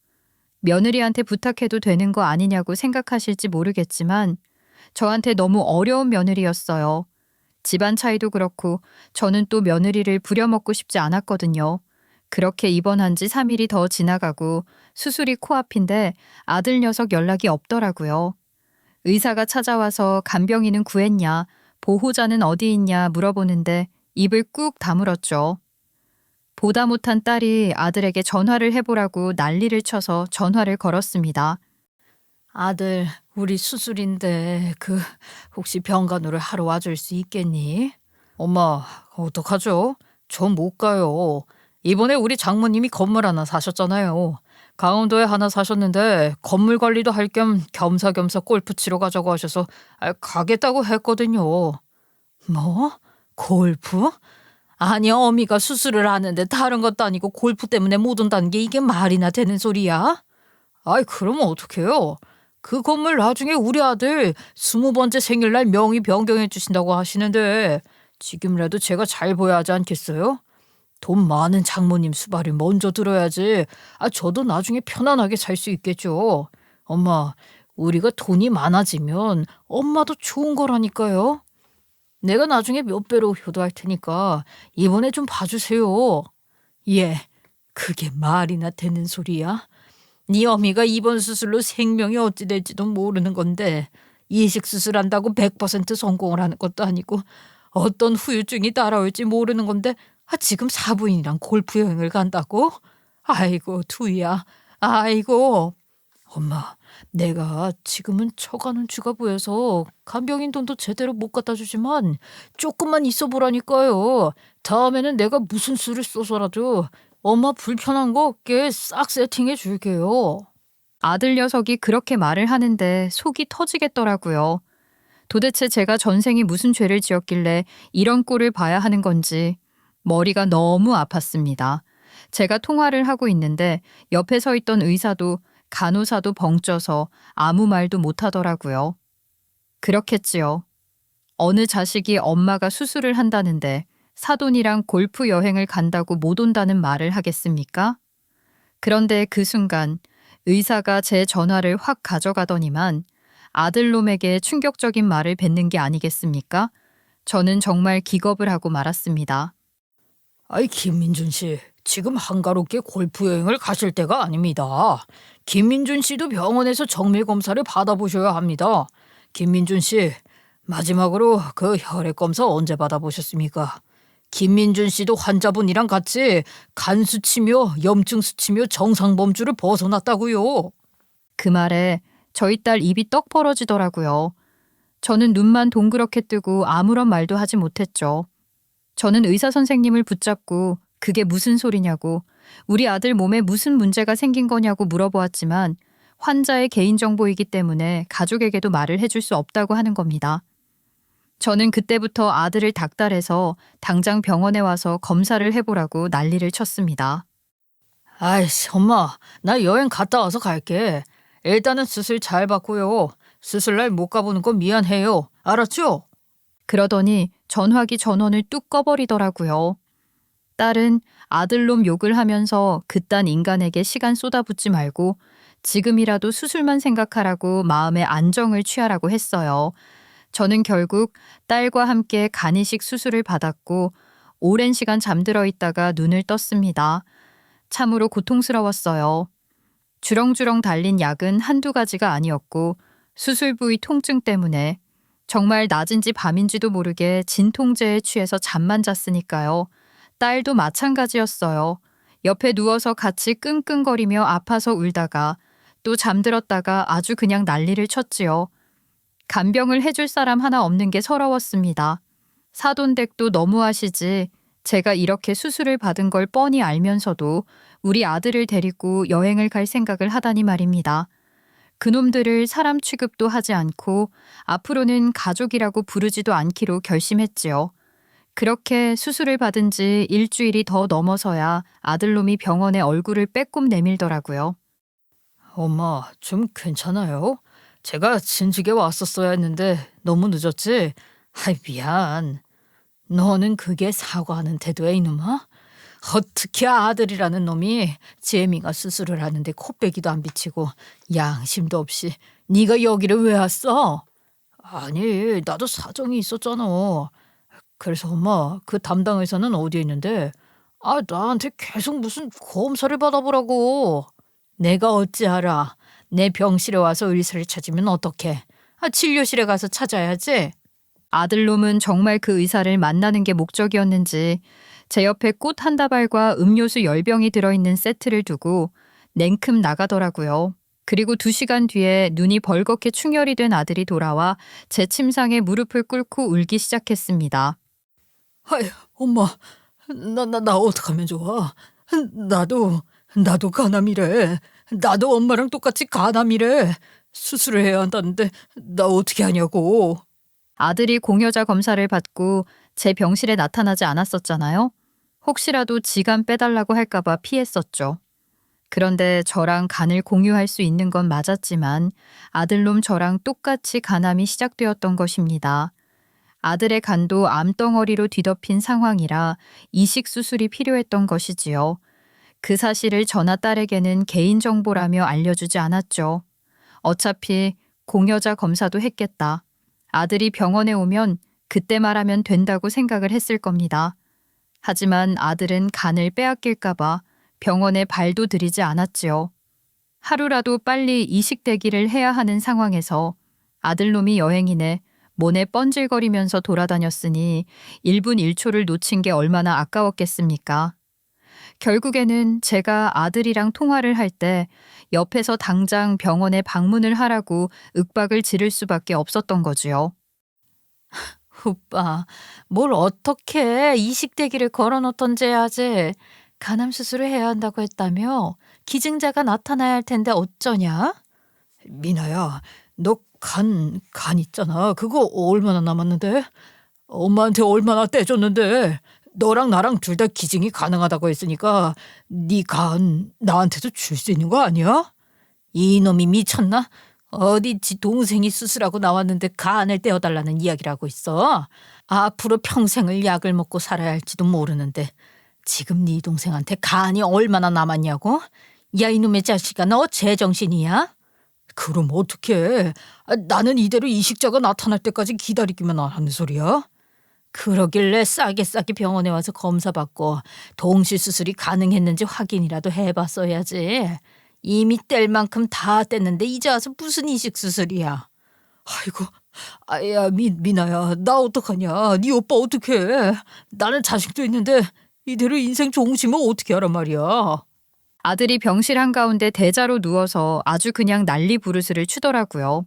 며느리한테 부탁해도 되는 거 아니냐고 생각하실지 모르겠지만 저한테 너무 어려운 며느리였어요. 집안 차이도 그렇고 저는 또 며느리를 부려먹고 싶지 않았거든요. 그렇게 입원한 지 3일이 더 지나가고 수술이 코앞인데 아들 녀석 연락이 없더라고요. 의사가 찾아와서 간병인은 구했냐, 보호자는 어디 있냐 물어보는데 입을 꾹 다물었죠. 보다 못한 딸이 아들에게 전화를 해보라고 난리를 쳐서 전화를 걸었습니다. 아들, 우리 수술인데 혹시 병간호를 하러 와줄 수 있겠니? 엄마, 어떡하죠? 저 못 가요. 이번에 우리 장모님이 건물 하나 사셨잖아요. 강원도에 하나 사셨는데 건물 관리도 할 겸 겸사겸사 골프 치러 가자고 하셔서 가겠다고 했거든요. 뭐? 골프? 아니 어미가 수술을 하는데 다른 것도 아니고 골프 때문에 못 온다는 게 이게 말이나 되는 소리야? 그러면 어떡해요? 그 건물 나중에 우리 아들 20번째 생일날 명의 변경해 주신다고 하시는데 지금이라도 제가 잘 보여야 하지 않겠어요? 돈 많은 장모님 수발을 먼저 들어야지. 저도 나중에 편안하게 살 수 있겠죠. 엄마, 우리가 돈이 많아지면 엄마도 좋은 거라니까요. 내가 나중에 몇 배로 효도할 테니까 이번에 좀 봐주세요. 예, 그게 말이나 되는 소리야? 네 어미가 이번 수술로 생명이 어찌 될지도 모르는 건데 이식 수술한다고 100% 성공을 하는 것도 아니고 어떤 후유증이 따라올지 모르는 건데 지금 사부인이랑 골프 여행을 간다고? 아이고 두희야, 아이고. 엄마, 내가 지금은 처가 눈치가 보여서 간병인 돈도 제대로 못 갖다 주지만 조금만 있어 보라니까요. 다음에는 내가 무슨 수를 써서라도 엄마 불편한 거 없게 싹 세팅해 줄게요. 아들 녀석이 그렇게 말을 하는데 속이 터지겠더라고요. 도대체 제가 전생에 무슨 죄를 지었길래 이런 꼴을 봐야 하는 건지 머리가 너무 아팠습니다. 제가 통화를 하고 있는데 옆에 서 있던 의사도 간호사도 벙쪄서 아무 말도 못하더라고요. 그렇겠지요. 어느 자식이 엄마가 수술을 한다는데 사돈이랑 골프 여행을 간다고 못 온다는 말을 하겠습니까? 그런데 그 순간 의사가 제 전화를 확 가져가더니만 아들놈에게 충격적인 말을 뱉는 게 아니겠습니까? 저는 정말 기겁을 하고 말았습니다. 김민준 씨, 지금 한가롭게 골프 여행을 가실 때가 아닙니다. 김민준 씨도 병원에서 정밀 검사를 받아보셔야 합니다. 김민준 씨, 마지막으로 그 혈액 검사 언제 받아보셨습니까? 김민준 씨도 환자분이랑 같이 간 수치며 염증 수치며 정상 범주를 벗어났다고요. 그 말에 저희 딸 입이 떡 벌어지더라고요. 저는 눈만 동그랗게 뜨고 아무런 말도 하지 못했죠. 저는 의사 선생님을 붙잡고 그게 무슨 소리냐고, 우리 아들 몸에 무슨 문제가 생긴 거냐고 물어보았지만 환자의 개인정보이기 때문에 가족에게도 말을 해줄 수 없다고 하는 겁니다. 저는 그때부터 아들을 닥달해서 당장 병원에 와서 검사를 해보라고 난리를 쳤습니다. 아이씨, 엄마, 나 여행 갔다 와서 갈게. 일단은 수술 잘 받고요. 수술날 못 가보는 건 미안해요. 알았죠? 그러더니 전화기 전원을 뚝 꺼버리더라고요. 딸은 아들놈 욕을 하면서 그딴 인간에게 시간 쏟아붓지 말고 지금이라도 수술만 생각하라고 마음의 안정을 취하라고 했어요. 저는 결국 딸과 함께 간이식 수술을 받았고 오랜 시간 잠들어 있다가 눈을 떴습니다. 참으로 고통스러웠어요. 주렁주렁 달린 약은 한두 가지가 아니었고 수술 부위 통증 때문에 정말 낮인지 밤인지도 모르게 진통제에 취해서 잠만 잤으니까요. 딸도 마찬가지였어요. 옆에 누워서 같이 끙끙거리며 아파서 울다가 또 잠들었다가 아주 그냥 난리를 쳤지요. 간병을 해줄 사람 하나 없는 게 서러웠습니다. 사돈댁도 너무하시지. 제가 이렇게 수술을 받은 걸 뻔히 알면서도 우리 아들을 데리고 여행을 갈 생각을 하다니 말입니다. 그놈들을 사람 취급도 하지 않고 앞으로는 가족이라고 부르지도 않기로 결심했지요. 그렇게 수술을 받은 지 일주일이 더 넘어서야 아들놈이 병원에 얼굴을 빼꼼 내밀더라고요. 엄마, 좀 괜찮아요? 제가 진즉에 왔었어야 했는데 너무 늦었지? 아이, 미안. 너는 그게 사과하는 태도야, 이놈아? 어떻게 아들이라는 놈이 재미가 수술을 하는데 코빼기도 안 비치고 양심도 없이 네가 여기를 왜 왔어? 아니, 나도 사정이 있었잖아. 그래서 엄마, 그 담당 의사는 어디에 있는데? 나한테 계속 무슨 검사를 받아보라고. 내가 어찌 알아. 내 병실에 와서 의사를 찾으면 어떡해. 진료실에 가서 찾아야지. 아들놈은 정말 그 의사를 만나는 게 목적이었는지 제 옆에 꽃 한 다발과 음료수 10병이 들어있는 세트를 두고 냉큼 나가더라고요. 그리고 2시간 뒤에 눈이 벌겋게 충혈이 된 아들이 돌아와 제 침상에 무릎을 꿇고 울기 시작했습니다. 아휴, 엄마, 나 어떡하면 좋아? 나도 간암이래. 나도 엄마랑 똑같이 간암이래. 수술을 해야 한다는데 나 어떻게 하냐고. 아들이 공여자 검사를 받고 제 병실에 나타나지 않았었잖아요. 혹시라도 지간 빼달라고 할까봐 피했었죠. 그런데 저랑 간을 공유할 수 있는 건 맞았지만 아들놈 저랑 똑같이 간암이 시작되었던 것입니다. 아들의 간도 암덩어리로 뒤덮인 상황이라 이식 수술이 필요했던 것이지요. 그 사실을 저나 딸에게는 개인정보라며 알려주지 않았죠. 어차피 공여자 검사도 했겠다. 아들이 병원에 오면 그때 말하면 된다고 생각을 했을 겁니다. 하지만 아들은 간을 빼앗길까봐 병원에 발도 들이지 않았지요. 하루라도 빨리 이식되기를 해야 하는 상황에서 아들놈이 여행이네 모네 뻔질거리면서 돌아다녔으니 1분 1초를 놓친 게 얼마나 아까웠겠습니까? 결국에는 제가 아들이랑 통화를 할 때 옆에서 당장 병원에 방문을 하라고 윽박을 지를 수밖에 없었던 거지요. 오빠, 뭘 어떻게 이식대기를 걸어놓던지 해야지. 간암 수술을 해야 한다고 했다며? 기증자가 나타나야 할 텐데 어쩌냐? 미나야, 너 간 있잖아. 그거 얼마나 남았는데? 엄마한테 얼마나 떼줬는데? 너랑 나랑 둘 다 기증이 가능하다고 했으니까 네 간 나한테도 줄 수 있는 거 아니야? 이놈이 미쳤나? 어디 지 동생이 수술하고 나왔는데 간을 떼어달라는 이야기를 하고 있어. 앞으로 평생을 약을 먹고 살아야 할지도 모르는데 지금 네 동생한테 간이 얼마나 남았냐고? 야, 이놈의 자식아, 너 제정신이야? 그럼 어떡해. 나는 이대로 이식자가 나타날 때까지 기다리기만 하는 소리야? 그러길래 싸게 병원에 와서 검사받고 동시 수술이 가능했는지 확인이라도 해봤어야지. 이미 뗄 만큼 다 뗐는데 이제 와서 무슨 이식 수술이야. 아이고, 야, 미나야, 나 어떡하냐. 네 오빠 어떡해. 나는 자식도 있는데 이대로 인생 종치면 어떻게 하란 말이야. 아들이 병실 한가운데 대자로 누워서 아주 그냥 난리 부르스를 추더라고요.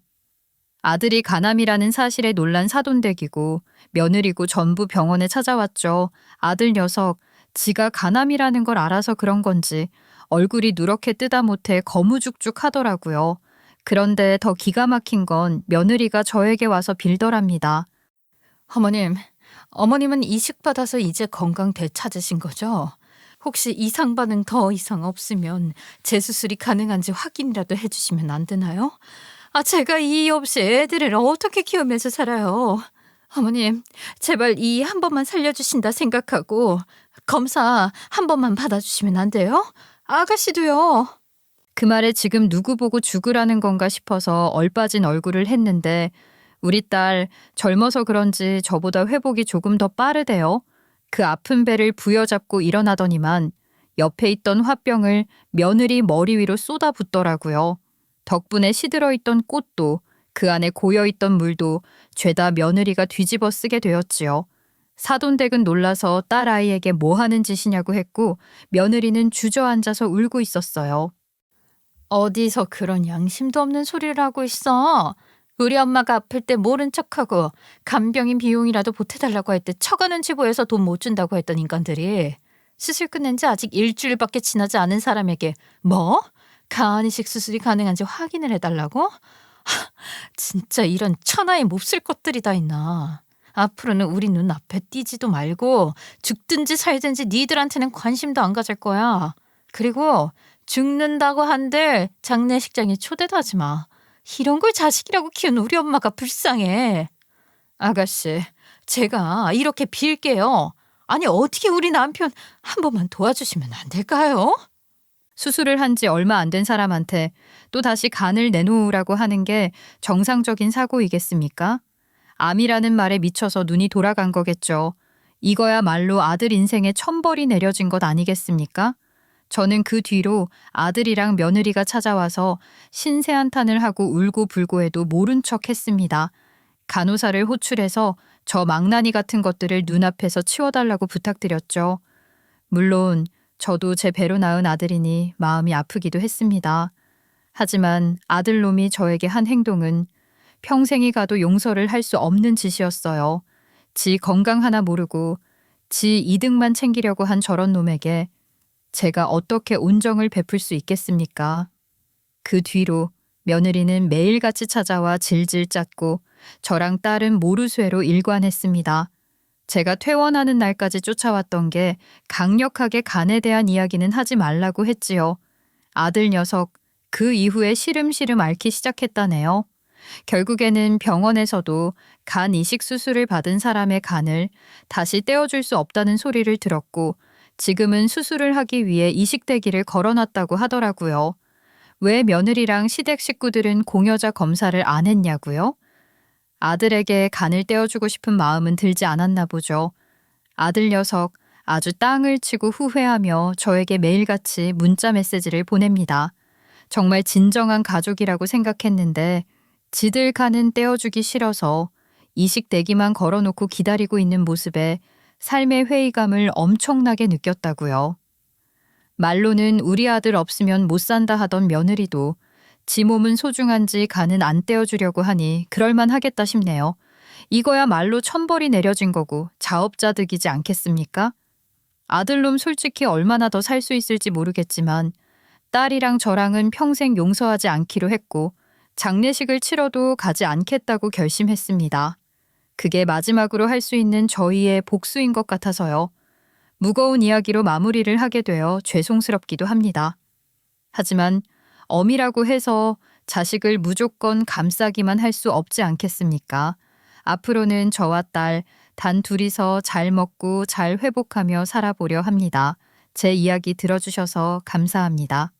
아들이 간암이라는 사실에 놀란 사돈댁이고 며느리고 전부 병원에 찾아왔죠. 아들 녀석, 지가 간암이라는 걸 알아서 그런 건지 얼굴이 누렇게 뜨다 못해 거무죽죽 하더라고요. 그런데 더 기가 막힌 건 며느리가 저에게 와서 빌더랍니다. 어머님은 이식받아서 이제 건강 되찾으신 거죠? 혹시 이상 반응 더 이상 없으면 재수술이 가능한지 확인이라도 해주시면 안 되나요? 제가 이 없이 애들을 어떻게 키우면서 살아요. 어머님, 제발 이 한 번만 살려주신다 생각하고 검사 한 번만 받아주시면 안 돼요? 아가씨도요. 그 말에 지금 누구 보고 죽으라는 건가 싶어서 얼빠진 얼굴을 했는데 우리 딸 젊어서 그런지 저보다 회복이 조금 더 빠르대요. 그 아픈 배를 부여잡고 일어나더니만 옆에 있던 화병을 며느리 머리 위로 쏟아붓더라고요. 덕분에 시들어 있던 꽃도 그 안에 고여있던 물도 죄다 며느리가 뒤집어 쓰게 되었지요. 사돈댁은 놀라서 딸아이에게 뭐 하는 짓이냐고 했고 며느리는 주저앉아서 울고 있었어요. 어디서 그런 양심도 없는 소리를 하고 있어. 우리 엄마가 아플 때 모른 척하고 간병인 비용이라도 보태달라고 할 때 처가는 지보에서 돈 못 준다고 했던 인간들이 수술 끝낸 지 아직 일주일밖에 지나지 않은 사람에게 뭐? 가안이식 수술이 가능한지 확인을 해달라고? 진짜 이런 천하의 몹쓸 것들이 다 있나. 앞으로는 우리 눈앞에 띄지도 말고 죽든지 살든지 니들한테는 관심도 안 가질 거야. 그리고 죽는다고 한들 장례식장에 초대도 하지 마. 이런 걸 자식이라고 키운 우리 엄마가 불쌍해. 아가씨, 제가 이렇게 빌게요. 아니 어떻게 우리 남편 한 번만 도와주시면 안 될까요? 수술을 한 지 얼마 안 된 사람한테 또 다시 간을 내놓으라고 하는 게 정상적인 사고이겠습니까? 암이라는 말에 미쳐서 눈이 돌아간 거겠죠. 이거야말로 아들 인생에 천벌이 내려진 것 아니겠습니까? 저는 그 뒤로 아들이랑 며느리가 찾아와서 신세한탄을 하고 울고 불고 해도 모른 척 했습니다. 간호사를 호출해서 저 망나니 같은 것들을 눈앞에서 치워달라고 부탁드렸죠. 물론 저도 제 배로 낳은 아들이니 마음이 아프기도 했습니다. 하지만 아들놈이 저에게 한 행동은 평생이 가도 용서를 할 수 없는 짓이었어요. 지 건강 하나 모르고 지 이득만 챙기려고 한 저런 놈에게 제가 어떻게 온정을 베풀 수 있겠습니까? 그 뒤로 며느리는 매일같이 찾아와 질질 짰고 저랑 딸은 모르쇠로 일관했습니다. 제가 퇴원하는 날까지 쫓아왔던 게 강력하게 간에 대한 이야기는 하지 말라고 했지요. 아들 녀석 그 이후에 시름시름 앓기 시작했다네요. 결국에는 병원에서도 간 이식 수술을 받은 사람의 간을 다시 떼어줄 수 없다는 소리를 들었고 지금은 수술을 하기 위해 이식대기를 걸어놨다고 하더라고요. 왜 며느리랑 시댁 식구들은 공여자 검사를 안 했냐고요? 아들에게 간을 떼어주고 싶은 마음은 들지 않았나 보죠. 아들 녀석 아주 땅을 치고 후회하며 저에게 매일같이 문자 메시지를 보냅니다. 정말 진정한 가족이라고 생각했는데 지들 간은 떼어주기 싫어서 이식대기만 걸어놓고 기다리고 있는 모습에 삶의 회의감을 엄청나게 느꼈다고요. 말로는 우리 아들 없으면 못 산다 하던 며느리도 지 몸은 소중한지 간은 안 떼어주려고 하니 그럴만 하겠다 싶네요. 이거야 말로 천벌이 내려진 거고 자업자득이지 않겠습니까? 아들놈 솔직히 얼마나 더 살 수 있을지 모르겠지만 딸이랑 저랑은 평생 용서하지 않기로 했고 장례식을 치러도 가지 않겠다고 결심했습니다. 그게 마지막으로 할 수 있는 저희의 복수인 것 같아서요. 무거운 이야기로 마무리를 하게 되어 죄송스럽기도 합니다. 하지만 어미라고 해서 자식을 무조건 감싸기만 할 수 없지 않겠습니까? 앞으로는 저와 딸 단 둘이서 잘 먹고 잘 회복하며 살아보려 합니다. 제 이야기 들어주셔서 감사합니다.